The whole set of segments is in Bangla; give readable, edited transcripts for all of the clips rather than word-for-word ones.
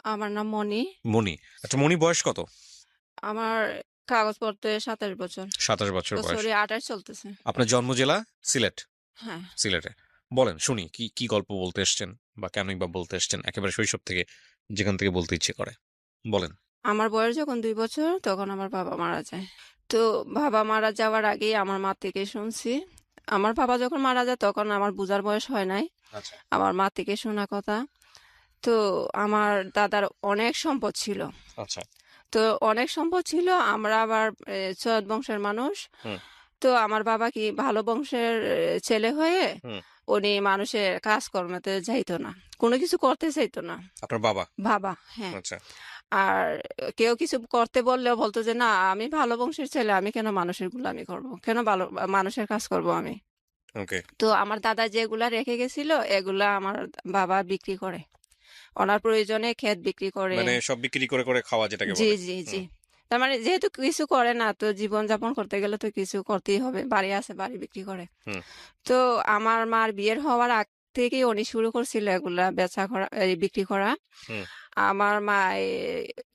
আমার নাম মনি। মনি। আচ্ছা, মনি বয়স কত? আমার কাগজপত্রে ২৭ বছর। ২৭ বছর বয়স। সরি ২৮ চলতেছে। আপনার জন্ম জেলা? সিলেট। হ্যাঁ। সিলেটে। বলেন শুনি, কি কি গল্প বলতে এসছেন বা কেনই বা বলতে এসছেন, একেবারে শৈশব থেকে, যেখান থেকে বলতে ইচ্ছে করে বলেন। আমার বয়স যখন ২ বছর তখন আমার বাবা মারা যায়। তো বাবা মারা যাওয়ার আগেই আমার মা থেকে শুনছি। আমার বাবা যখন মারা যায় তখন আমার বুঝার বয়স হয় নাই। আচ্ছা। আমার মা থেকে শোনা কথা। তো আমার দাদার অনেক সম্পদ ছিল। আচ্ছা। তো অনেক সম্পদ ছিল। আমরা আবার সৈয়দ বংশের মানুষ। হুম। তো আমার বাবা কি ভালো বংশের ছেলে হয়ে হুম। উনি মানুষের কাজকর্মতে যাইতো না। কোনো কিছু করতে চাইতো না। আপনার বাবা? বাবা, হ্যাঁ। আচ্ছা। আর কেউ কিছু করতে বললেও বলতো যে, "না, আমি ভালো বংশের ছেলে। আমি কেন মানুষের গুলামি করব? কেন ভালো মানুষের কাজ করব আমি?" ওকে। তো আমার দাদা যেগুলা রেখে গেছিল, এগুলা আমার বাবা বিক্রি করে। ওনার প্রয়োজনে ক্ষেত বিক্রি করে। মানে সব বিক্রি করে করে খাওয়া, যেটাকে জি, বলে। জি, জি। হুম। তার মানে যেহেতু কিছু করে না, তো জীবনযাপন করতে গেলে তো কিছু করতেই হবে। বাড়ি আছে, বাড়ি বিক্রি করে। হুম। তো আমার মার বিয়ের হওয়ার আগ থেকেই উনি শুরু করছিল এগুলা বেচা করা, এই বিক্রি করা। হুম। আমার মা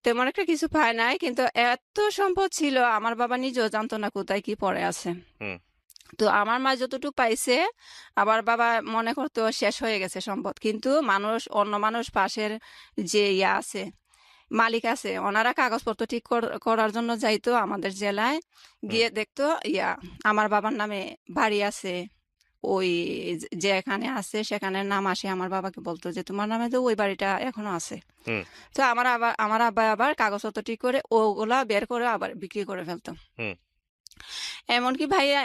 তেমন একটা কিছু পায় নাই, কিন্তু এত সম্পদ ছিল আমার বাবা নিজেও জানতো না কোথায় কি পড়ে আছে। হুম। তো আমার মা যতটুকু পাইছে, আবার বাবা মনে করতো শেষ হয়ে গেছে সম্পদ, কিন্তু অন্য মানুষ পাশের যে আছে, মালিক আছে, ওনারা কাগজপত্র ঠিক করার জন্য যাইতো আমাদের জেলায়। হুম। গিয়ে দেখতো আমার বাবার নামে বাড়ি আছে। ওই যেখানে আছে সেখানের নাম আসে, আমার বাবাকে বলতো যে তোমার নামে তো ওই বাড়িটা এখনো আছে। হুম। তো আমার আব্বা আবার কাগজপত্র ঠিক করে ওগুলা বের করে আবার বিক্রি করে ফেলতো। হুম। এমনকি ভাইয়া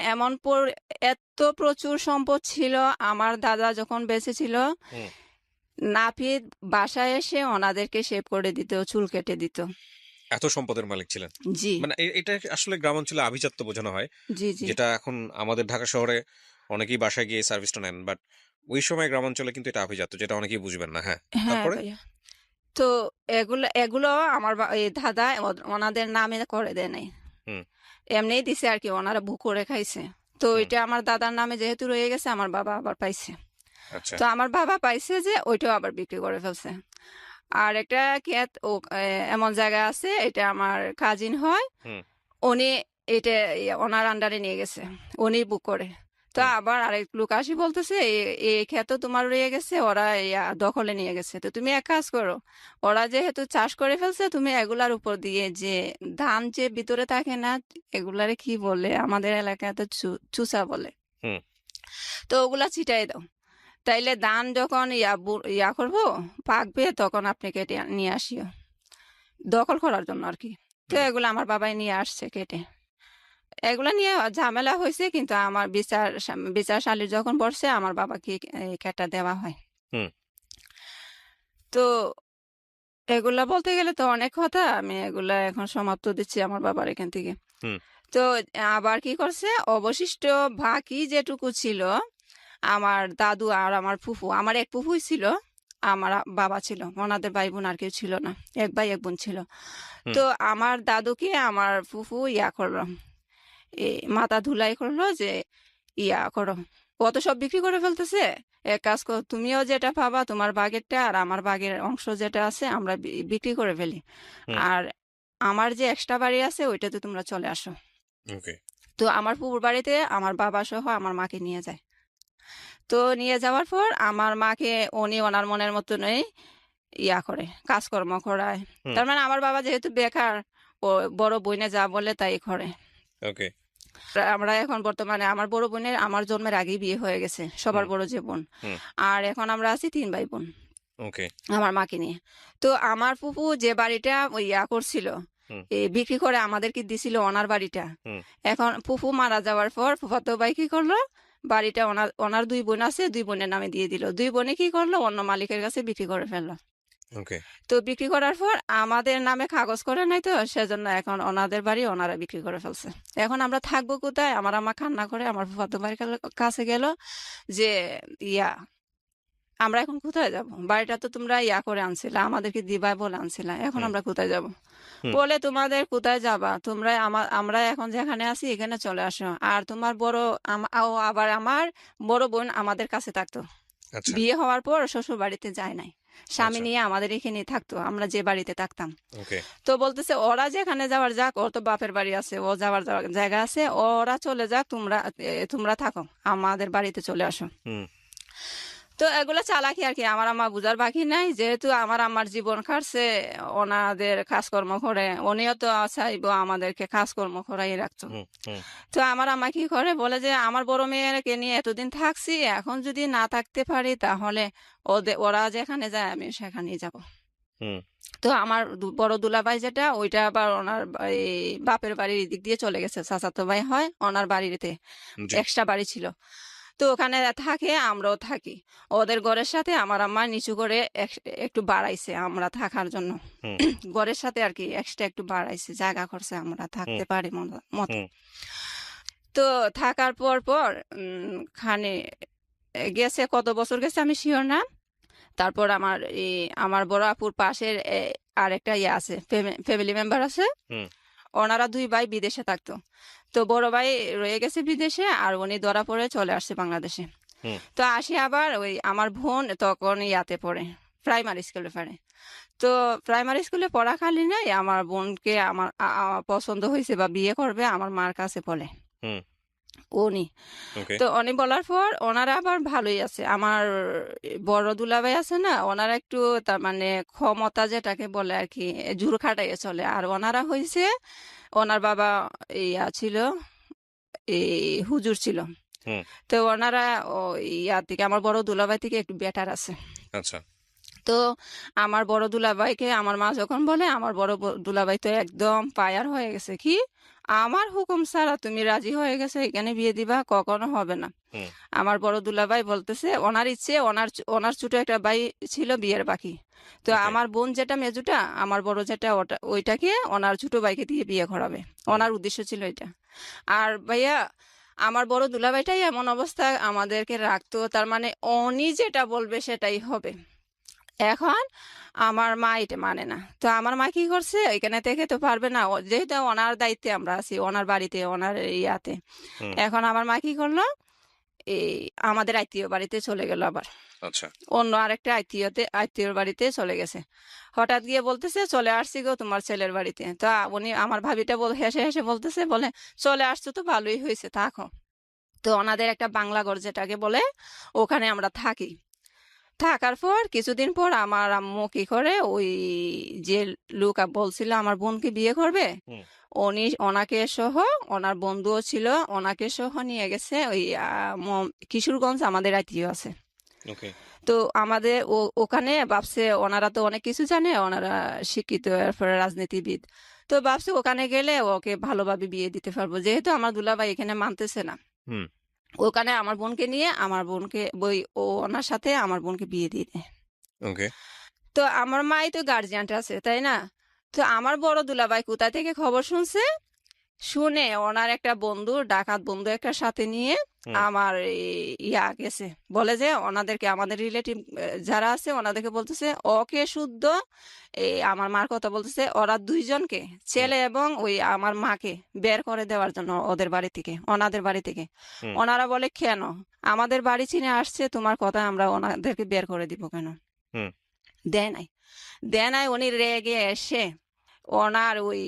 এত প্রচুর সম্পদ ছিল। আমার দাদা যখন বেঁচে ছিল, হুম। নাপিত বাসায় এসে ওনাদেরকে শেভ করে দিত, চুল কেটে দিত। এত সম্পদের মালিক ছিলেন? জি, মানে এটা আসলে গ্রামাঞ্চলে আভিজাত্য বোঝানো হয়, জি, জি। যেটা এখন আমাদের ঢাকা শহরে অনেকেই বাসায় গিয়ে সার্ভিসটা নেন, বাট ওই সময় গ্রামাঞ্চলে কিন্তু এটা আভিজাত্য, যেটা অনেকেই বুঝবেন না। হ্যাঁ, হ্যাঁ তারপরে? ভাইয়া। তো এগুলো এগুলো আমার এই দাদা ওনাদের নামে করে দেয় নাই, হুম। এমনিই দিছে আর কি, ওনারা বুক করে খাইছে। তো হুম। ওইটা আমার দাদার নামে যেহেতু রয়ে গেছে, আমার বাবা আবার পাইছে। আচ্ছা। তো আমার বাবা পাইছে যে ওইটাও আবার বিক্রি করে ফেলছে। আর একটা ক্ষেত এমন জায়গা আছে, এটা আমার কাজিন হয়। হুম। উনি এটা ওনার আন্ডারে নিয়ে গেছে, উনি বুক করে। তো হুম। আবার আরেক লোক আসি বলতেছে, এই ক্ষেত তোমার রয়ে গেছে, ওরা দখলে নিয়ে গেছে। তো তুমি এক কাজ করো, ওরা যেহেতু চাষ করে ফেলছে, তুমি এগুলার উপর দিয়ে যে ধান যে ভিতরে থাকে না, এগুলারে কি বলে আমাদের এলাকায় তো চুচা বলে, হুম। তো ওগুলা ছিটাই দাও। তাইলে ধান যখন করবো, পাকবে, তখন আপনি কেটে নিয়ে আসিও, দখল করার জন্য আর কি। তো হুম। এগুলো আমার বাবাই নিয়ে আসছে কেটে। এগুলা নিয়ে ঝামেলা হয়েছে, কিন্তু আমার বিচারশালীর যখন বসছে, আমার বাবাকে এই কেটটা দেওয়া হয়। হুম। তো এগুলা বলতে গেলে তো অনেক কথা, আমি এগুলা এখন সমাপ্ত দিচ্ছি আমার বাবার এখান থেকে। হুম। তো আবার কি করছে, অবশিষ্ট বাকি যেটুকু ছিল, আমার দাদু আর আমার ফুফু, আমার এক ফুফুই ছিল, আমার বাবা ছিল, ওনাদের ভাই বোন আর কেউ ছিল না, এক ভাই এক বোন ছিল। হুম। তো আমার দাদুকে আমার ফুফু করলো, মাথা ধুলাই করলো যে করো, কত সব বিক্রি করে ফেলতেছে। এক কাজ করো, তুমিও যেটা পাবা তোমার বাগেরটা, আর আমার বাগের অংশ যেটা আছে আমরা বিক্রি করে ফেলি। হুম। আর আমার যে এক্সট্রা বাড়ি আছে ওইটাতে তোমরা চলে আসো। ওকে। তো আমার পুকুর বাড়িতে আমার বাবা সহ আমার মাকে নিয়ে যায়। তো নিয়ে যাওয়ার পর আমার মাকে উনি ওনার মনের মতনই করে, কাজকর্ম করায়। হুম। তার মানে আমার বাবা যেহেতু বেকার, ও বড় বোনে যা বলে তাই করে। ওকে। আমরা এখন বর্তমানে আমার বড় বোনের আমার জন্মের আগেই বিয়ে হয়ে গেছে, সবার হুম। বড় যে বোন। হুম। আর এখন আমরা আছি ৩ ভাই বোন ওকে। আমার মাকে নিয়ে। তো আমার ফুফু যে বাড়িটা করছিল, হুম। বিক্রি করে আমাদেরকে দিছিল ওনার বাড়িটা। হুম। এখন ফুফু মারা যাওয়ার পর ফুফাতো ভাই কি করলো, বাড়িটা ওনার ওনার ২ বোন আছে, ২ বোনের নামে দিয়ে দিল। ২ বোনে কি করলো, অন্য মালিকের কাছে বিক্রি করে ফেললো। ওকে। তো বিক্রি করার পর আমাদের নামে কাগজ করে নাই, তো সেজন্য এখন ওনাদের বাড়ি ওনারা বিক্রি করে ফেলছে। এখন আমরা থাকবো কোথায়? আমার আম্মা কান্না করে আমার ফুফাতো ভাইয়ের কাছে গেল যে ইয়া আমরা এখন কোথায় যাব? বাড়িটা তো তোমরা করে আনছিলা, আমাদেরকে দিবা বলে আনছিলা, এখন হুম। আমরা কোথায় যাব? হুম। বলে, তোমাদের কোথায় যাবা, তোমরা আমরা এখন যেখানে আছি এখানে চলে আসো। আর তোমার আবার আমার বড় বোন আমাদের কাছে থাকতো, আচ্ছা। বিয়ে হওয়ার পর শ্বশুর বাড়িতে যায় নাই। স্বামী আচ্ছা। নিয়ে আমাদের এখানে থাকতো, আমরা যে বাড়িতে থাকতাম। ওকে। তো বলতেছে ওরা যেখানে যাওয়ার যাক, ওর তো বাপের বাড়ি আছে, ও যাওয়ার জায়গা আছে, ওরা চলে যাক, তোমরা থাকো, আমাদের বাড়িতে চলে আসো। হুম। তো এগুলো চালাকি আর কি, আমার আম্মা বুঝার বাকি নাই, যেহেতু আমার আম্মার জীবন কাটছে ওনাদের কাজকর্ম করে, উনিও তো চাইবো আমাদেরকে কাজকর্ম করাই রাখতো। হুম। হুম। তো আমার আম্মা কি করে বলে যে আমার বড় মেয়েকে নিয়ে এতদিন থাকছি, এখন যদি না থাকতে পারি তাহলে ওরা যেখানে যায় আমি সেখানেই যাব। হুম। তো আমার বড় দুলাভাই যেটা, ওইটা আবার ওনার এই বাপের বাড়ির দিক দিয়ে চলে গেছে, চাচাতো ভাই হয়, ওনার বাড়িতে জি। এক্সট্রা বাড়ি ছিল। তো ওখানে থাকে, আমরাও থাকি। ওদের ঘরের সাথে আমার আম্মা নিচু করে একটু বাড়াইছে আমরা থাকার জন্য। হুম। ঘরের সাথে আর কি এক্সট্রা একটু বাড়াইছে, জায়গা করছে আমরা হুম। থাকতে পারি মতো। হুম। তো থাকার পর খানে গেছে, কত বছর গেছে আমি শিওর না। তারপর আমার বড় আপুর পাশের আর একটা ইয়ে আছে, ফ্যামিলি মেম্বার আছে, হুম। ওনারা দুই ভাই বিদেশে থাকতো। তো বড় ভাই রয়ে গেছে বিদেশে, আর উনি ধরা পড়ে চলে আসছে বাংলাদেশে। হুম। তো আসি আবার ওই আমার বোন তখন ইয়াতে পড়ে, প্রাইমারি স্কুলে পড়ে। তো প্রাইমারি স্কুলে পড়াকালীন আমার বোনকে আমার পছন্দ হয়েছে বা বিয়ে করবে আমার মার কাছে বলে হুম। উনি। ওকে। তো উনি বলার পর ওনারা আবার ভালোই আছে, আমার বড় দুলাভাই আছে না, ওনারা একটু তার মানে ক্ষমতা যেটাকে বলে আর কি, জোর খাটাইয়ে চলে। আর ওনারা হয়েছে, ওনার বাবা ইয়া ছিল, এই হুজুর ছিল। হুম। তো ওনারা ইয়ার থেকে, আমার বড় দুলাভাই থেকে একটু বেটার আছে। আচ্ছা। তো আমার বড় দুলাভাইকে আমার মা যখন বলে, আমার বড় দুলাভাই তো একদম পায়ার হয়ে গেছে, কি আমার হুকুম ছাড়া তুমি রাজি হয়ে গেছে এখানে বিয়ে দিবা, কখনো হবে না। হুম। আমার বড় দুলাভাই বলতেছে ওনার ইচ্ছে, ওনার ছোট একটা ভাই ছিল বিয়ের বাকি। তো ওকে। আমার বোন যেটা মেজুটা, আমার বড় যেটা ওইটাকে ওনার ছোট ভাইকে দিয়ে বিয়ে করাবে, হুম। ওনার উদ্দেশ্য ছিল এটা। আর ভাইয়া, আমার বড় দুলাভাইটাই এমন অবস্থা আমাদেরকে রাখতো, তার মানে উনি যেটা বলবে সেটাই হবে। এখন আমার মা এটা মানে না। তো আমার মা কি করছে, এখানে থেকে তো পারবে না, যেহেতু ওনার দায়িত্বে আমরা আছি, ওনার বাড়িতে, ওনার ইয়াতে। হুম। এখন আমার মা কি করলো, এই আমাদের আত্মীয় বাড়িতে চলে গেল আবার, আচ্ছা। অন্য আরেকটা আত্মীয়র বাড়িতে চলে গেছে। হঠাৎ গিয়ে বলতেছে চলে আসছি গো তোমার ছেলের বাড়িতে। তো উনি, আমার ভাবিটা হেসে হেসে বলতেছে, বলে চলে আসছো তো ভালোই হয়েছে, থাকো। তো ওনাদের একটা বাংলা ঘর যেটাকে বলে, ওখানে আমরা থাকি। থাকার পর কিছুদিন পর আমার আম্মু কি করে, ওই যে লোক বলছিল আমার বোনকে বিয়ে করবে, হুম। ওনাকে সহ, ওনার বন্ধুও ছিল, ওনাকে সহ নিয়ে গেছে ওই কিশোরগঞ্জ, আমাদের আত্মীয় আছে। ওকে। তো আমাদের ওখানে ভাবছে ওনারা তো অনেক কিছু জানে, ওনারা শিক্ষিত, এরপরে রাজনীতিবিদ। তো ভাবছে ওখানে গেলে ওকে ভালোভাবে বিয়ে দিতে পারবো, যেহেতু আমার দুলাভাই এখানে মানতেছে না। হুম। ওখানে আমার বোনকে নিয়ে, আমার বোনকে ওনার সাথে আমার বোনকে বিয়ে দিয়ে দেয়। ওকে। তো আমার মাই তো গার্জিয়ানটা আছে, তাই না? তো আমার বড় দুলাভাই কোথা থেকে খবর শুনছে, শুনে ওনার একটা বন্ধু, ডাকাত বন্ধু একটা সাথে নিয়ে হুম। আমার ইয়া গেছে, বলে যে ওনাদেরকে, আমাদের রিলেটিভ যারা আছে ওনাদেরকে বলতেছে ওকে শুদ্ধ, আমার মার কথা বলতেছে, ওরা দুইজনকে, হুম। ছেলে এবং ওই আমার মাকে বের করে দেওয়ার জন্য ওদের বাড়ি থেকে, ওনাদের বাড়ি থেকে। হুম। ওনারা বলে কেন, আমাদের বাড়ি চিনে আসছে, তোমার কথা আমরা ওনাদেরকে বের করে দিব কেন? হুম। দেয় নাই, দেয় নাই। উনি রেগে এসে ওনার ওই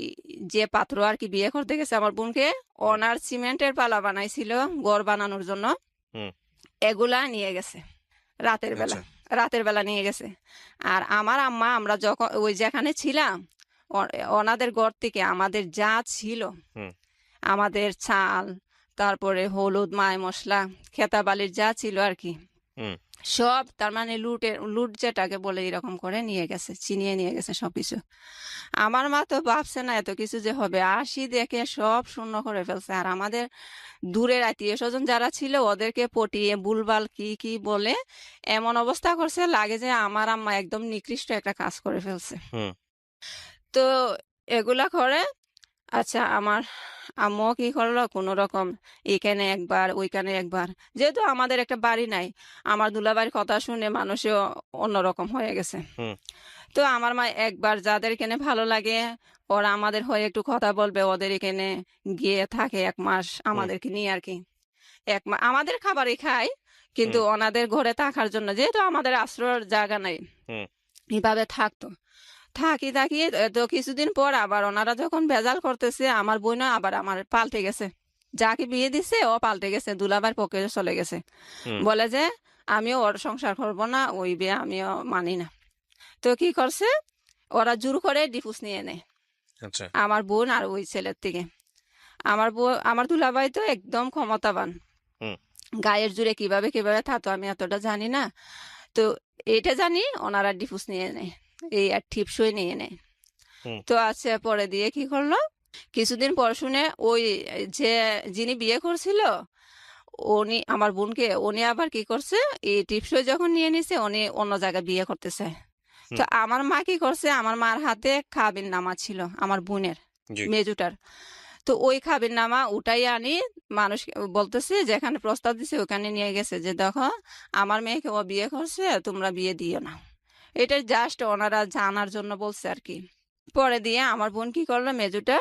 যে পাত্র আর কি বিয়ে করতে গেছে আমার বোনকে, হুম। ওনার সিমেন্টের পালা বানাইছিল ঘর বানানোর জন্য, হুম। এগুলা নিয়ে গেছে রাতের বেলা, আচ্ছা। রাতের বেলা নিয়ে গেছে। আর আমার আম্মা, আমরা যখন ওই যেখানে ছিলাম, ওনাদের ঘর থেকে আমাদের যা ছিল, হুম। আমাদের চাল, তারপরে হলুদ, মায় মশলা, খেতা বালির যা ছিল আর কি, হুম। সব তার মানে লুট যেটাকে বলে, এরকম করে নিয়ে গেছে, ছিনিয়ে নিয়ে গেছে সবকিছু। আমার মা তো ভাবছে না এত কিছু যে হবে, আসি দেখে সব শূন্য করে ফেলছে। আর আমাদের দূরের আত্মীয় স্বজন যারা ছিল ওদেরকে পটিয়ে ভুলভাল কি কি বলে এমন অবস্থা করছে, লাগে যে আমার আম্মা একদম নিকৃষ্ট একটা কাজ করে ফেলছে। হুম। তো এগুলা করে, আচ্ছা আমার আম্মু কি করলো, কোনো রকম এখানে একবার ওইখানে একবার, যেহেতু আমাদের একটা বাড়ি নাই, আমার দুলাবাড়ির কথা শুনে মানুষও অন্যরকম হয়ে গেছে। হুম। তো আমার মা একবার যাদের এখানে ভালো লাগে, ওরা আমাদের হয়ে একটু কথা বলবে, ওদের এখানে গিয়ে থাকে 1 মাস হুম। আমাদেরকে নিয়ে আর কি। 1 মাস আমাদের খাবারই খায়, কিন্তু হুম। ওনাদের ঘরে থাকার জন্য, যেহেতু আমাদের আশ্রয়ের জায়গা নাই, হুম। এইভাবে থাকতো। থাকি তো কিছুদিন পর আবার ওনারা যখন ভেজাল করতেছে, আমার বোনও আবার আমার পাল্টে গেছে। যাকে বিয়ে দিছে ও পাল্টে গেছে, দুলাভাইয়ের পক্ষে চলে গেছে। হুম। বলে যে আমিও ওর সংসার করবো না, ওই বিয়ে আমিও মানি না। তো কি করছে, ওরা জোর করে ডিভোর্স নিয়ে নেয় আচ্ছা। আমার বোন আর ওই ছেলের থেকে। আমার দুলাভাই তো একদম ক্ষমতাবান, হুম। গায়ের জোরে কিভাবে কিভাবে থাকতো আমি এতটা জানি না। তো এটা জানি ওনারা ডিভোর্স নিয়ে নেয়, এই আর টিপসই নিয়ে নেয়। হুম। তো আচ্ছা, পরে দিয়ে কি করলো, কিছুদিন পর শুনে ওই যে যিনি বিয়ে করছিল উনি আমার বোনকে, উনি আবার কি করছে, এই টিপসই যখন নিয়ে নিছে উনি অন্য জায়গায় বিয়ে করতে চায়। তো হুম। আমার মা কি করছে, আমার মার হাতে কাবিন নামা ছিল আমার বোনের, জি। মেজুটার। তো ওই কাবিন নামা উঠাই আনি মানুষ বলতেছে, যেখানে প্রস্তাব দিছে ওখানে নিয়ে গেছে যে দেখো আমার মেয়েকে ও বিয়ে করছে, তোমরা বিয়ে দিও না। এটা জাস্ট ওনারা জানার জন্য বলছে আর কি। পরে দিয়ে আমার বোন কি করলো, মেজুটা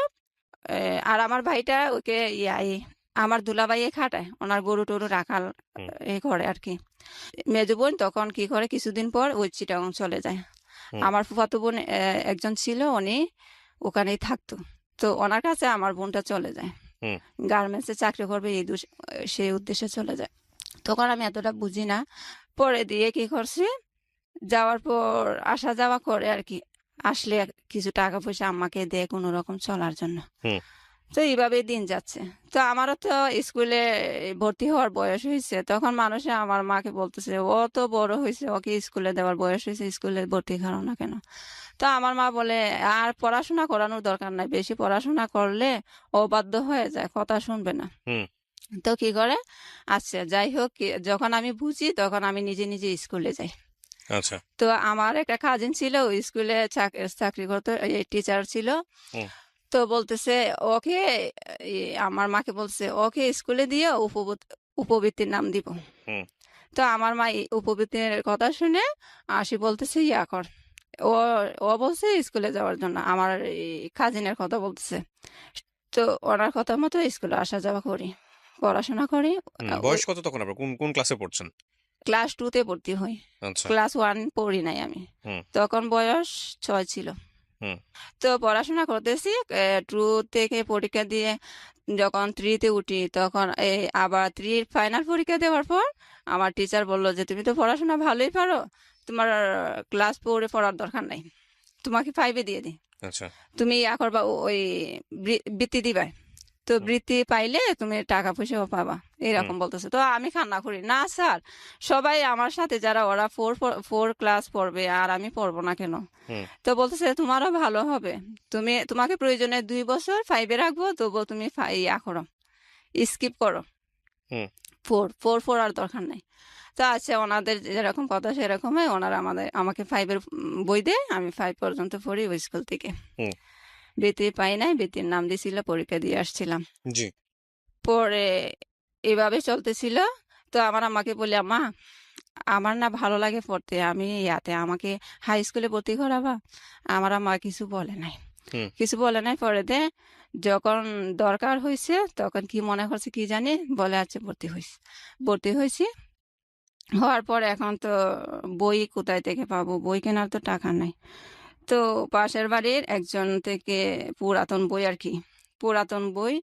আর আমার ভাইটা ওকে আমার দুলাভাইয়ে খাটায়, ওনার গরু টরু রাখাল হুম। করে আর কি। মেজো বোন তখন কি করে, কিছুদিন পর ওই চিটাগাং চলে যায়। হুম। আমার ফুফাতো বোন একজন ছিল, উনি ওখানেই থাকতো। তো ওনার কাছে আমার বোনটা চলে যায়, হুম। গার্মেন্টসে চাকরি করবে সেই উদ্দেশ্যে চলে যায়। তখন আমি এতটা বুঝি না। পরে দিয়ে কি করছি, যাওয়ার পর আসা যাওয়া করে আর কি, আসলে কিছু টাকা পয়সা আম্মাকে দেয় কোনো রকম চলার জন্য। হুম। তো এইভাবেই দিন যাচ্ছে। তো আমারও তো স্কুলে ভর্তি হওয়ার বয়স হয়েছে, তখন মানুষে আমার মাকে বলতেছে ও তো বড় হয়েছে, ওকে স্কুলে দেওয়ার বয়স হয়েছে, স্কুলে ভর্তি করাও না কেন। তো আমার মা বলে আর পড়াশোনা করানোর দরকার নাই, বেশি পড়াশোনা করলে ও বাধ্য হয়ে যায়, কথা শুনবে না। হুম। তো কি করে, আচ্ছা যাই হোক, যখন আমি বুঝি তখন আমি নিজে নিজে স্কুলে যাই। আচ্ছা। তো আমার একটা কাজিন ছিল, ওই স্কুলে চাকরি করতো, টিচার ছিল। হুম। তো বলতেছে ওকে, আমার মাকে বলছে ওকে স্কুলে দিয়ে উপবৃত্তির নাম দিব। হুম। তো আমার মা এই উপবৃত্তির কথা শুনে আসি বলতেছে ইয়া কর, ও ও বলছে স্কুলে যাওয়ার জন্য, আমার এই কাজিনের কথা বলতেছে। তো ওনার কথা মতো স্কুলে আসা যাওয়া করি, পড়াশোনা করি। বয়স কত তখন? আপনার কোন কোন ক্লাসে পড়ছেন? ক্লাস 2-তে ভর্তি হই, আচ্ছা। ক্লাস 1 পড়ি নাই আমি। হুম। তখন বয়স 6 ছিল। হুম। তো পড়াশোনা করতেছি, 2 থেকে পরীক্ষা দিয়ে যখন 3-তে উঠি, তখন আবার 3 ফাইনাল পরীক্ষা দেওয়ার পর আমার টিচার বলল যে তুমি তো পড়াশোনা ভালোই পারো, তোমার ক্লাস 4-এ পড়ার দরকার নাই, তোমাকে 5-এ দিয়ে দিই, আচ্ছা। তুমি ইয়া করবা, ওই বৃত্তি দিবা, তো হুম। বৃত্তি পাইলে তুমি টাকা পয়সাও পাবা, হুম। এরকম বলতেছে। তো আমি কান্না করি, না স্যার, সবাই আমার সাথে যারা ওরা 4 ক্লাস পড়বে আর আমি পড়বো না কেন? হুম। তো বলতেছে তোমারও ভালো হবে, তোমাকে প্রয়োজনে 2 বছর 5-এ রাখবো, তবুও তুমি ইয়া করো, স্কিপ করো, হুম। ফোর পড়ার দরকার নাই। তো আচ্ছা, ওনাদের যেরকম কথা সেরকমই ওনারা আমাকে 5-এর বই দেয়, আমি 5 পর্যন্ত পড়ি ওই স্কুল থেকে। হুম। বৃত্তি পাই নাই, বৃত্তির নাম দিছিল, পরীক্ষা দিয়ে আসছিলাম। জি। পরে এভাবে চলতেছিল। তো আমার আম্মাকে বলি, আম্মা আমার না ভালো লাগে পড়তে, আমি আমাকে হাই স্কুলে ভর্তি করাবা? আমার আম্মা কিছু বলে নাই, হুম। কিছু বলে নাই। পরে যখন দরকার হয়েছে তখন কি মনে করছে কি জানি, বলে আচ্ছা ভর্তি হয়েছি। হওয়ার পর এখন তো বই কোথায় থেকে পাবো, বই কেনার তো টাকা নাই। তো পাশের বাড়ির একজন থেকে পুরাতন বই আর কি, পুরাতন বই,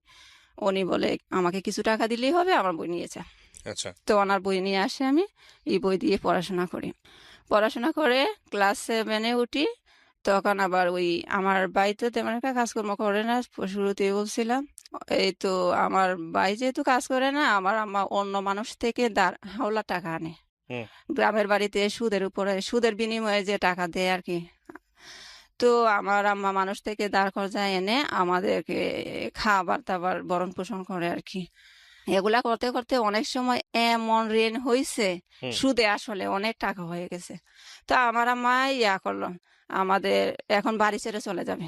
উনি বলে আমাকে কিছু টাকা দিলেই হবে, আমার বই নিয়েছে। আচ্ছা। তো ওনার বই নিয়ে আসে, আমি এই বই দিয়ে পড়াশোনা করি। পড়াশোনা করে ক্লাস 7-এ উঠি। তখন আবার ওই আমার ভাই তো তেমন একটা কাজকর্ম করে না, শুরুতেই বলছিলাম। এই তো আমার ভাই যেহেতু কাজ করে না, আমার আম্মা অন্য মানুষ থেকে হাওলা টাকা আনে, হুম। গ্রামের বাড়িতে সুদের বিনিময়ে যে টাকা দেয় আর কি। তো আমার আম্মা মানুষ থেকে দাঁড় করায় এনে আমাদেরকে খাবার দাবার ভরণ পোষণ করে আর কি। এগুলা করতে করতে অনেক সময় এমন ঋণ হয়েছে, হুম। সুদে আসলে অনেক টাকা হয়ে গেছে। তো আমার আম্মা ইয়া করলো, আমাদের এখন বাড়ি ছেড়ে চলে যাবে।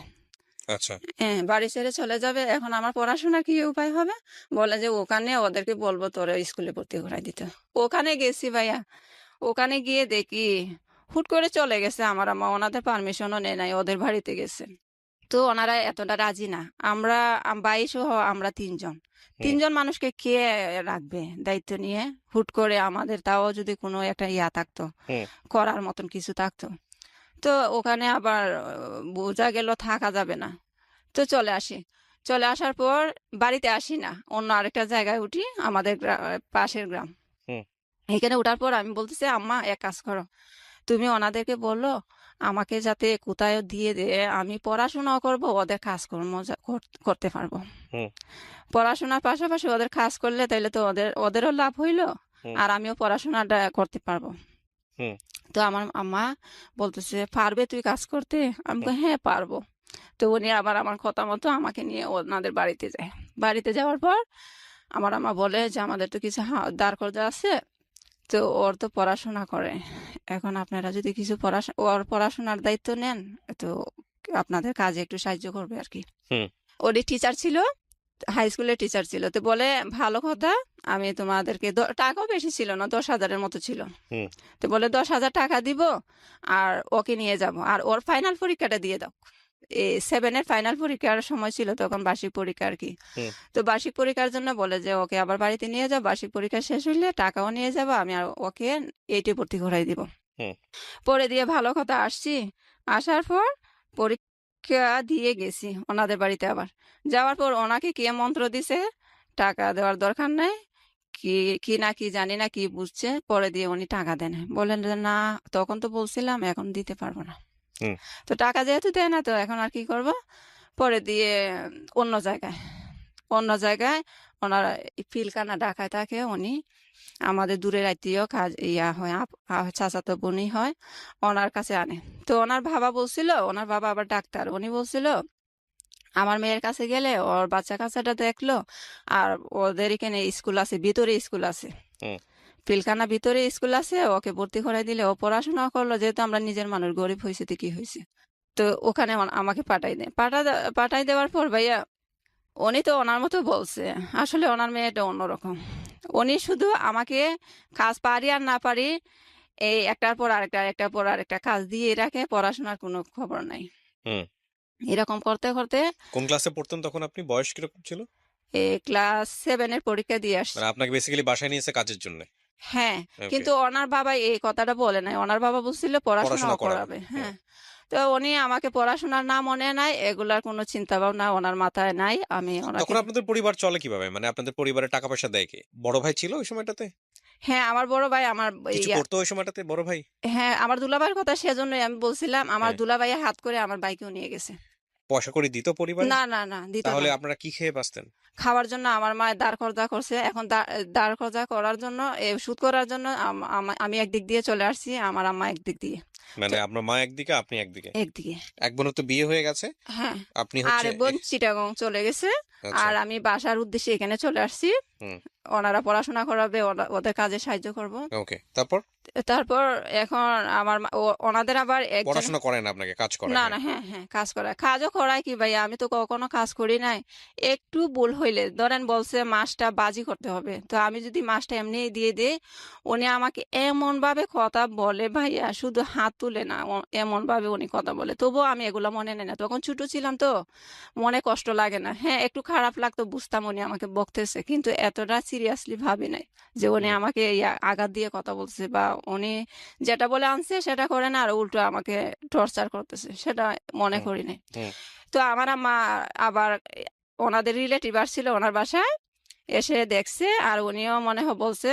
আচ্ছা। হ্যাঁ, বাড়ি ছেড়ে চলে যাবে। এখন আমার পড়াশোনা কি উপায় হবে? বলে যে ওখানে ওদেরকে বলবো তোরে স্কুলে ভর্তি করাই দিতে। ওখানে গেছি ভাইয়া, ওখানে গিয়ে দেখি হুট করে চলে গেছে আমার আম্মা, ওনাদের পারমিশনও নেয় নাই, ওদের বাড়িতে গেছে। তো ওনারা এতটা রাজি না। আমরা 22 সহ আমরা 3 জন, হুম। 3 জন মানুষকে কে রাখবে দায়িত্ব নিয়ে? হুট করে আমাদের তাও যদি কোনো একটা থাকতো, হুম। করার মতন কিছু থাকতো। তো ওখানে আবার বোঝা গেল থাকা যাবে না, তো চলে আসি। চলে আসার পর বাড়িতে আসি না, অন্য আরেকটা জায়গায় উঠি, আমাদের পাশের গ্রাম। হুম এখানে ওঠার পর আমি বলতেছি, আম্মা এক কাজ করো, তুমি ওনাদেরকে বললো আমাকে যাতে কোথায় দিয়ে দে, আমি পড়াশোনাও করব, ওদের কাজকর্ম করতে পারবো। হুম পড়াশোনার পাশাপাশি ওদের কাজ করলে তাইলে তো ওদেরও লাভ হইলো, হুম আর আমিও পড়াশোনাটা করতে পারবো। হুম তো আমার আম্মা বলতেছে, পারবে তুই কাজ করতে? আমি হুম বলি, হ্যাঁ পারবো। তো উনি আবার আমার কথা মতো আমাকে নিয়ে ওনাদের বাড়িতে যায়। বাড়িতে যাওয়ার পর আমার আম্মা বলে যে আমাদের তো কিছু দাঁড় করা আছে, তো ওর তো পড়াশোনা করে, এখন আপনারা যদি কিছু ওর পড়াশোনার দায়িত্ব নেন, তো আপনাদের কাজে একটু সাহায্য করবে আর কি। হুম ওরই টিচার ছিল, হাই স্কুলের টিচার ছিল, তো বলে ভালো কথা, আমি তোমাদেরকে টাকাও বেশি ছিল না, 10,000-এর মতো ছিল। হুম তো বলে 10,000 টাকা দিব, আর ওকে নিয়ে যাব, আর ওর ফাইনাল পরীক্ষাটা দিয়ে দাও। এই 7-এর ফাইনাল পরীক্ষার সময় ছিল তখন, বার্ষিক পরীক্ষা আর কি। হুম তো বার্ষিক পরীক্ষার জন্য বলে যে ওকে আবার বাড়িতে নিয়ে যাও, বার্ষিক পরীক্ষা শেষ হইলে টাকাও নিয়ে যাবো, আমি আর ওকে 8-এ ভর্তি করাই দিব। হুম পরে দিয়ে ভালো কথা আসছি। আসার পর পরীক্ষা দিয়ে গেছি ওনাদের বাড়িতে। আবার যাওয়ার পর ওনাকে কে মন্ত্র দিছে, টাকা দেওয়ার দরকার নাই, কি কি না কি জানি না কি বুঝছে, পরে দিয়ে উনি টাকা দেন, বলেন যে না, তখন তো বলছিলাম, এখন দিতে পারবো না। হুম তো টাকা যেহেতু দেয় না, তো এখন আর কি করব। পরে দিয়ে অন্য জায়গায় অন্য জায়গায় ওনার পিলকানা ঢাকায় থাকে উনি, আমাদের দূরের আত্মীয়, কাজ ইয়া হয়, চাচাতো বোনই হয়, ওনার কাছে আনে। তো ওনার বাবা বলছিল, ওনার বাবা আবার ডাক্তার, উনি বলছিল আমার মেয়ের কাছে গেলে ওর বাচ্চা কাচ্চাটা দেখলো, আর ওদের এখানে স্কুল আছে, ভিতরে স্কুল আছে, হুম পিলখানা ভিতরে স্কুল আছে, ওকে ভর্তি করাই দিলে ও পড়াশোনা করলো, যেহেতু আমরা নিজের মানুষ, গরিব হয়েছে তো কি হয়েছে। তো ওখানে আমাকে পাঠাই দেয়, পাঠাই দেওয়ার পর ভাইয়া, উনি তো ওনার মতো বলছে, আসলে ওনার মেয়েটা অন্যরকম। উনি শুধু আমাকে কাজ পারি আর না পারি, এই একটার পর আরেকটা, একটার পর আরেকটা কাজ দিয়ে রাখে, পড়াশোনার কোনো খবর নাই। হুম এরকম করতে করতে কোন ক্লাসে পড়তেন তখন আপনি? বয়স কিরকম ছিল? এই ক্লাস 7-এর পরীক্ষা দিয়ে মানে আসছি। আপনাকে বেসিক্যালি বাসায় নিয়েছে কাজের জন্য? হ্যাঁ, ওকে। কিন্তু ওনার বাবা এই কথাটা বলে নাই, ওনার বাবা বলছিল পড়াশোনা পড়াশোনাও করাবে। করাবে। হুম হ্যাঁ। তো উনি আমাকে পড়াশোনার না মনে নাই, এগুলার কোনো চিন্তা ভাবনা ওনার মাথায় নাই, আমি ওনাকে। তখন আপনাদের পরিবার চলে কিভাবে? মানে আপনাদের পরিবারে টাকা পয়সা দেয় কে? বড় ভাই ছিল ওই সময়টাতে? হ্যাঁ, আমার বড় ভাই, আমার কিছু ইয়া, করতো ওই সময়টাতে বড় ভাই? হ্যাঁ আমার দুলাভাইয়ের কথা সেজন্যই আমি বলছিলাম, আমার হ্যাঁ। দুলাভাইয়া হাত করে আমার বাইকেও নিয়ে গেছে। পয়সা কড়ি দিত পরিবারে? না না না, দিত না। তাহলে আপনারা কি খেয়ে বাঁচতেন? খাওয়ার জন্য আমার মা দাঁড় কর্জা করছে, এখন দাঁড় কর্জা করার জন্য, সুদ করার জন্য আমি একদিক দিয়ে চলে আসছি, আমার আম্মা একদিক দিয়ে। মানে চ- আপনার মা একদিকে, আপনি একদিকে। একদিকে। এক বোনের তো বিয়ে হয়ে গেছে। হ্যাঁ। আপনি আর হচ্ছে এক বোন চিটাগং চলে গেছে, আচ্ছা। আর আমি বাসার উদ্দেশ্যে এখানে চলে আসছি। হুম ওনারা পড়াশোনা করাবে, ওদের কাজে সাহায্য করব। ওকে। তারপর তারপর এখন আমার ওনাদের আবার একজন। পড়াশোনা করেন, আপনাকে কাজ করায়? না হ্যাঁ। না, হ্যাঁ হ্যাঁ, কাজ করায়, কাজও করায় কি ভাইয়া, আমি তো কখনো কাজ করি নাই। একটু ভুল হইলে ধরেন বলছে মাছটা বাজি করতে হবে, তো আমি যদি মাছটা এমনি দিয়ে দিই, উনি আমাকে এমন ভাবে কথা বলে ভাইয়া, শুধু হাত তুলে না, এমন ভাবে উনি কথা বলে, তবুও আমি এগুলো মনে নেই না, তখন ছোট ছিলাম তো, মনে কষ্ট লাগে না। হ্যাঁ, একটু খারাপ লাগতো, বুঝতাম উনি আমাকে বকতেছে, কিন্তু এতটা সিরিয়াসলি ভাবি নাই যে উনি হুম আমাকে আঘাত দিয়ে কথা বলছে, বা উনি যেটা বলে আনছে সেটা করে না, আর উল্টো আমাকে টর্চার করতেছে, সেটা মনে হুম করি নাই। হুম তো আমার আম্মা আবার ওনাদের রিলেটিভ আসছিল ওনার বাসায়, এসে দেখছে, আর উনিও মনে হয় বলছে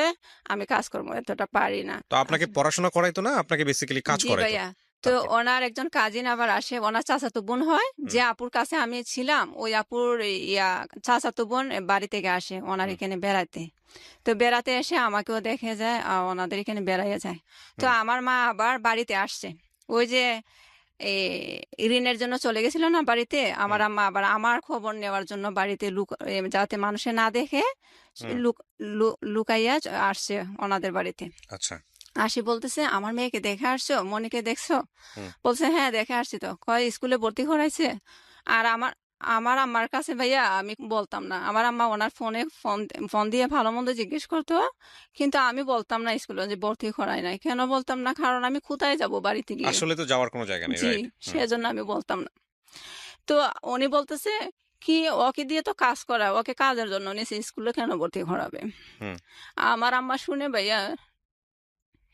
আমি কাজকর্ম এতটা পারি না। তো আপনাকে আসলে পড়াশোনা করাইতো না, আপনাকে বেসিক্যালি কাজ জি করাইতো? ভাইয়া। তো তারপর? ওনার একজন কাজিন আবার আসে, ওনার চাচাতো বোন হয়, হুম যে আপুর কাছে আমি ছিলাম, ওই আপুর ইয়া চাচাতো বোন বাড়ি থেকে আসে ওনার হুম এখানে বেড়াতে। তো বেড়াতে এসে আমাকেও দেখে যায়, আর ওনাদের এখানে বেড়াইয়া যায়। তো হুম আমার মা আবার বাড়িতে আসছে, ওই যে ঋণের জন্য চলে গেছিল না বাড়িতে, হুম আমার আম্মা আবার আমার খবর নেওয়ার জন্য বাড়িতে যাতে মানুষে না দেখে, হুম লুক লুকাইয়া আসছে ওনাদের বাড়িতে। আচ্ছা। আসি বলতেছে, আমার মেয়েকে দেখে আসছো, মনিকে দেখছো? হুম বলছে হ্যাঁ দেখে আসছি। তো কয় স্কুলে ভর্তি করাইছে? আর আমার আমার আম্মার কাছে ভাইয়া আমি বলতাম না, আমার আম্মা ওনার ফোনে ফোন দিয়ে ভালো মন্দ জিজ্ঞেস করতো, কিন্তু আমি বলতাম না স্কুলে যে ভর্তি করাই নাই। কেন বলতাম না? কারণ আমি কোথায় যাব বাড়িতে গিয়ে। আসলে তো যাওয়ার কোনো জায়গা নেই, জি, রাইট? হুম সেজন্য আমি বলতাম না। তো উনি বলতেছে কি, ওকে দিয়ে তো কাজ করা, ওকে কাজের জন্য নিচে, স্কুলে কেন ভর্তি করাবে? হুম আমার আম্মা শুনে ভাইয়া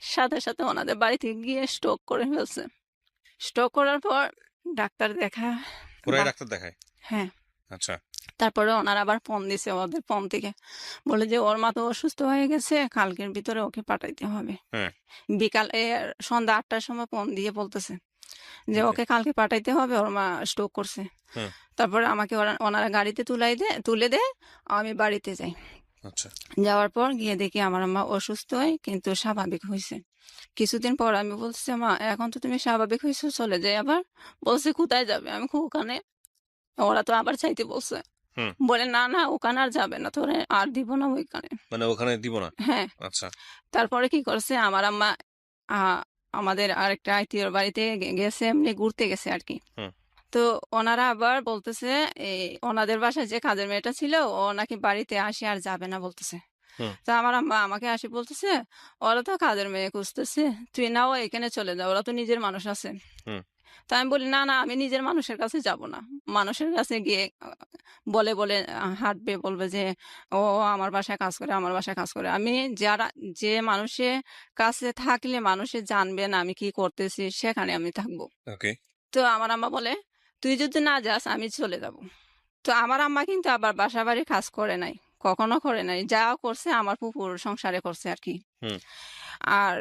সাথে সাথে ওনাদের বাড়িতে গিয়ে স্ট্রোক করে ফেলছে। স্ট্রোক করার পর ডাক্তার দেখা পুরাই ডাক- ডাক্তার দেখায়? হ্যাঁ, আচ্ছা। তারপরে ওনারা আবার ফোন দিছে ওদের ফোন থেকে, বলে যে ওর মা তো অসুস্থ হয়ে গেছে, কালকের ভিতরে ওকে পাঠাইতে হবে। হ্যাঁ। বিকালে সন্ধ্যা 8টার সময় ফোন দিয়ে বলতেছে যে Okay. ওকে কালকে পাঠাইতে হবে, ওর মা স্ট্রোক করছে। হুম। তারপরে আমাকে ওনারা গাড়িতে তুলে দেয়, আমি বাড়িতে যাই। আচ্ছা। যাওয়ার পর গিয়ে দেখি আমার আম্মা অসুস্থ হয় কিন্তু স্বাভাবিক হয়েছে। কিছুদিন পর আমি বলছি, মা এখন তো তুমি স্বাভাবিক হয়েছো, চলে যাই আবার। বলছে কোথায় যাবে? আমি ওখানে। ওরা তো আবার চাইতে বলছে, হুম। বলে না না ওখানে আর যাবে না, তোরে আর দিব না ওইখানে। মানে ওখানে দিব না? হ্যাঁ। আচ্ছা। তারপরে কি করছে আমার আম্মা, আমাদের আরেকটা আত্মীয়র বাড়িতে গেছে, এমনি ঘুরতে গেছে আর কি। হুম। তো ওনারা আবার বলতেছে এই ওনাদের বাসায় যে কাজের মেয়েটা ছিল ও নাকি বাড়িতে আসে আর যাবে না বলতেছে। হুম। তো আমার আম্মা আমাকে আসি বলতেছে, ওরা তো কাজের মেয়ে খুঁজতেছে, তুই নাও এখানে চলে যাও, ওরা তো নিজের মানুষ আছে। হুম। তা আমি বলি, না না আমি নিজের মানুষের কাছে যাব না। মানুষের কাছে গিয়ে বলে বলে হাঁটবে, বলবে যে ও আমার বাসায় কাজ করে, আমার বাসায় কাজ করে। আমি যে মানুষের কাছে থাকলে মানুষে জানবে না আমি কি করতেছি, সেখানে আমি থাকবো। ওকে। তো আমার আম্মা বলে, তুই যদি না যাস আমি চলে যাব। তো আমার আম্মা কিন্তু আবার বাসা বাড়ি কাজ করে নাই, কখনো করে নাই। যা করছে আমার ফুপুর সংসারে করছে আর কি। হুম। আর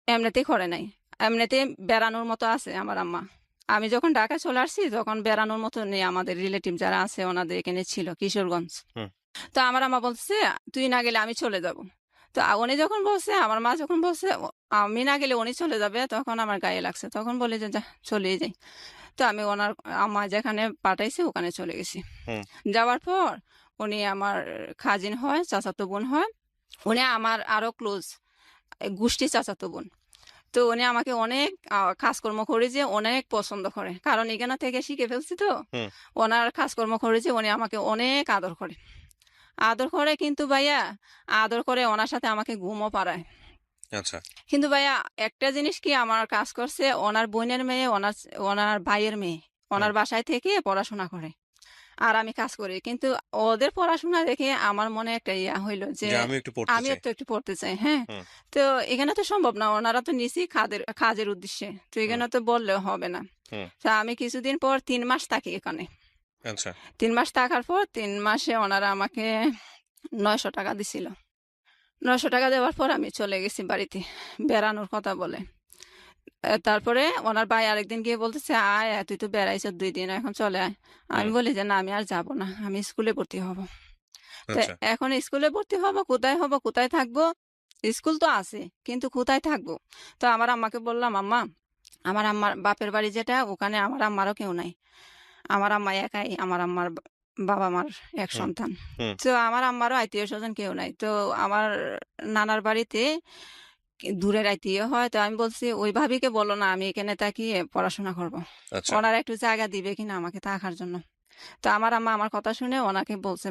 এমনিতেই করে নাই, এমনিতে বেড়ানোর মতো আছে আমার আম্মা। আমি যখন ঢাকা চলে আসছি তখন বেড়ানোর মতো নেই, আমাদের রিলেটিভ যারা আছে ওনাদের এখানে ছিল কিশোরগঞ্জ। হুম। তো আমার আম্মা বলছে, তুই না গেলে আমি চলে যাব। তো উনি যখন বলছে, আমার মা যখন বলছে আমি না গেলে উনি চলে যাবে, তখন আমার গায়ে লাগছে, তখন বলে যে যা চলেই যাই। তো আমি ওনার আম্মা যেখানে পাঠাইছে ওখানে চলে গেছি। হুম। যাওয়ার পর উনি আমার খাজিন হয়, চাচাতো বোন হয়। উনি আমার আরো ক্লোজ গোষ্ঠী চাচাতো বোন। তো উনি আমাকে অনেক কাজকর্ম করে যে অনেক পছন্দ করে, কারণ এখানে থেকে শিখে ফেলছি তো। হুম। ওনার কাজকর্ম করে যে উনি আমাকে অনেক আদর করে, আদর করে কিন্তু ভাইয়া, আদর করে ওনার সাথে আমাকে ঘুমও পাড়ায়। আচ্ছা। কিন্তু ভাইয়া একটা জিনিস কি আমার কাজ করছে, ওনার বোনের মেয়ে, ওনার ওনার ভাইয়ের মেয়ে হুম। ওনার বাসায় থেকে পড়াশোনা করে, আর আমি কাজ করি। কিন্তু ওদের পড়াশোনা দেখে আমার মনে একটা ইয়া হইলো যে যে আমি একটু পড়তে আমিও চাই। তো একটু পড়তে চাই। হ্যাঁ। হুম। তো এখানে তো সম্ভব না, ওনারা তো নিছি কাজের উদ্দেশ্যে, তো হুম। এখানে তো বললেও হবে না। হুম। তা আমি কিছুদিন পর 3 মাস থাকি এখানে। আচ্ছা। 3 মাস থাকার পর 3 মাসে ওনারা আমাকে 900 টাকা দিছিল। 900 টাকা দেওয়ার পর আমি চলে গেছি বাড়িতে, বেড়ানোর কথা বলে। তারপরে ওনার ভাই আরেকদিন গিয়ে বলতেছে, আয় আয়, তুই তো বেড়াইছ 2 দিন, এখন চলে আয়। আমি হুম। বলি যে না আমি আর যাব না, আমি স্কুলে ভর্তি হব। তো আচ্ছা। এখন স্কুলে ভর্তি হব, কোথায় থাকবো? স্কুল তো আছে কিন্তু কোথায় থাকবো? তো আমার আম্মাকে বললাম, আম্মা আমার আম্মার বাপের বাড়ি যেটা, ওখানে আমার আম্মারও কেউ নাই। আমার আম্মা একাই, আমার আম্মার বাবা মার এক হুম। সন্তান। হুম। তো আমার আম্মারও আত্মীয় স্বজন কেউ নাই। তো আমার নানার বাড়িতে দূরের আত্মীয় হয়। তো আমি বলছি, ওই ভাবিকে বলো না আমি এখানে তাকিয়ে পড়াশোনা করব। আচ্ছা। ওনারা একটু জায়গা দিবে কিনা আমাকে থাকার জন্য। তো আমার আম্মা আমার কথা শুনে ওনাকে বলছে,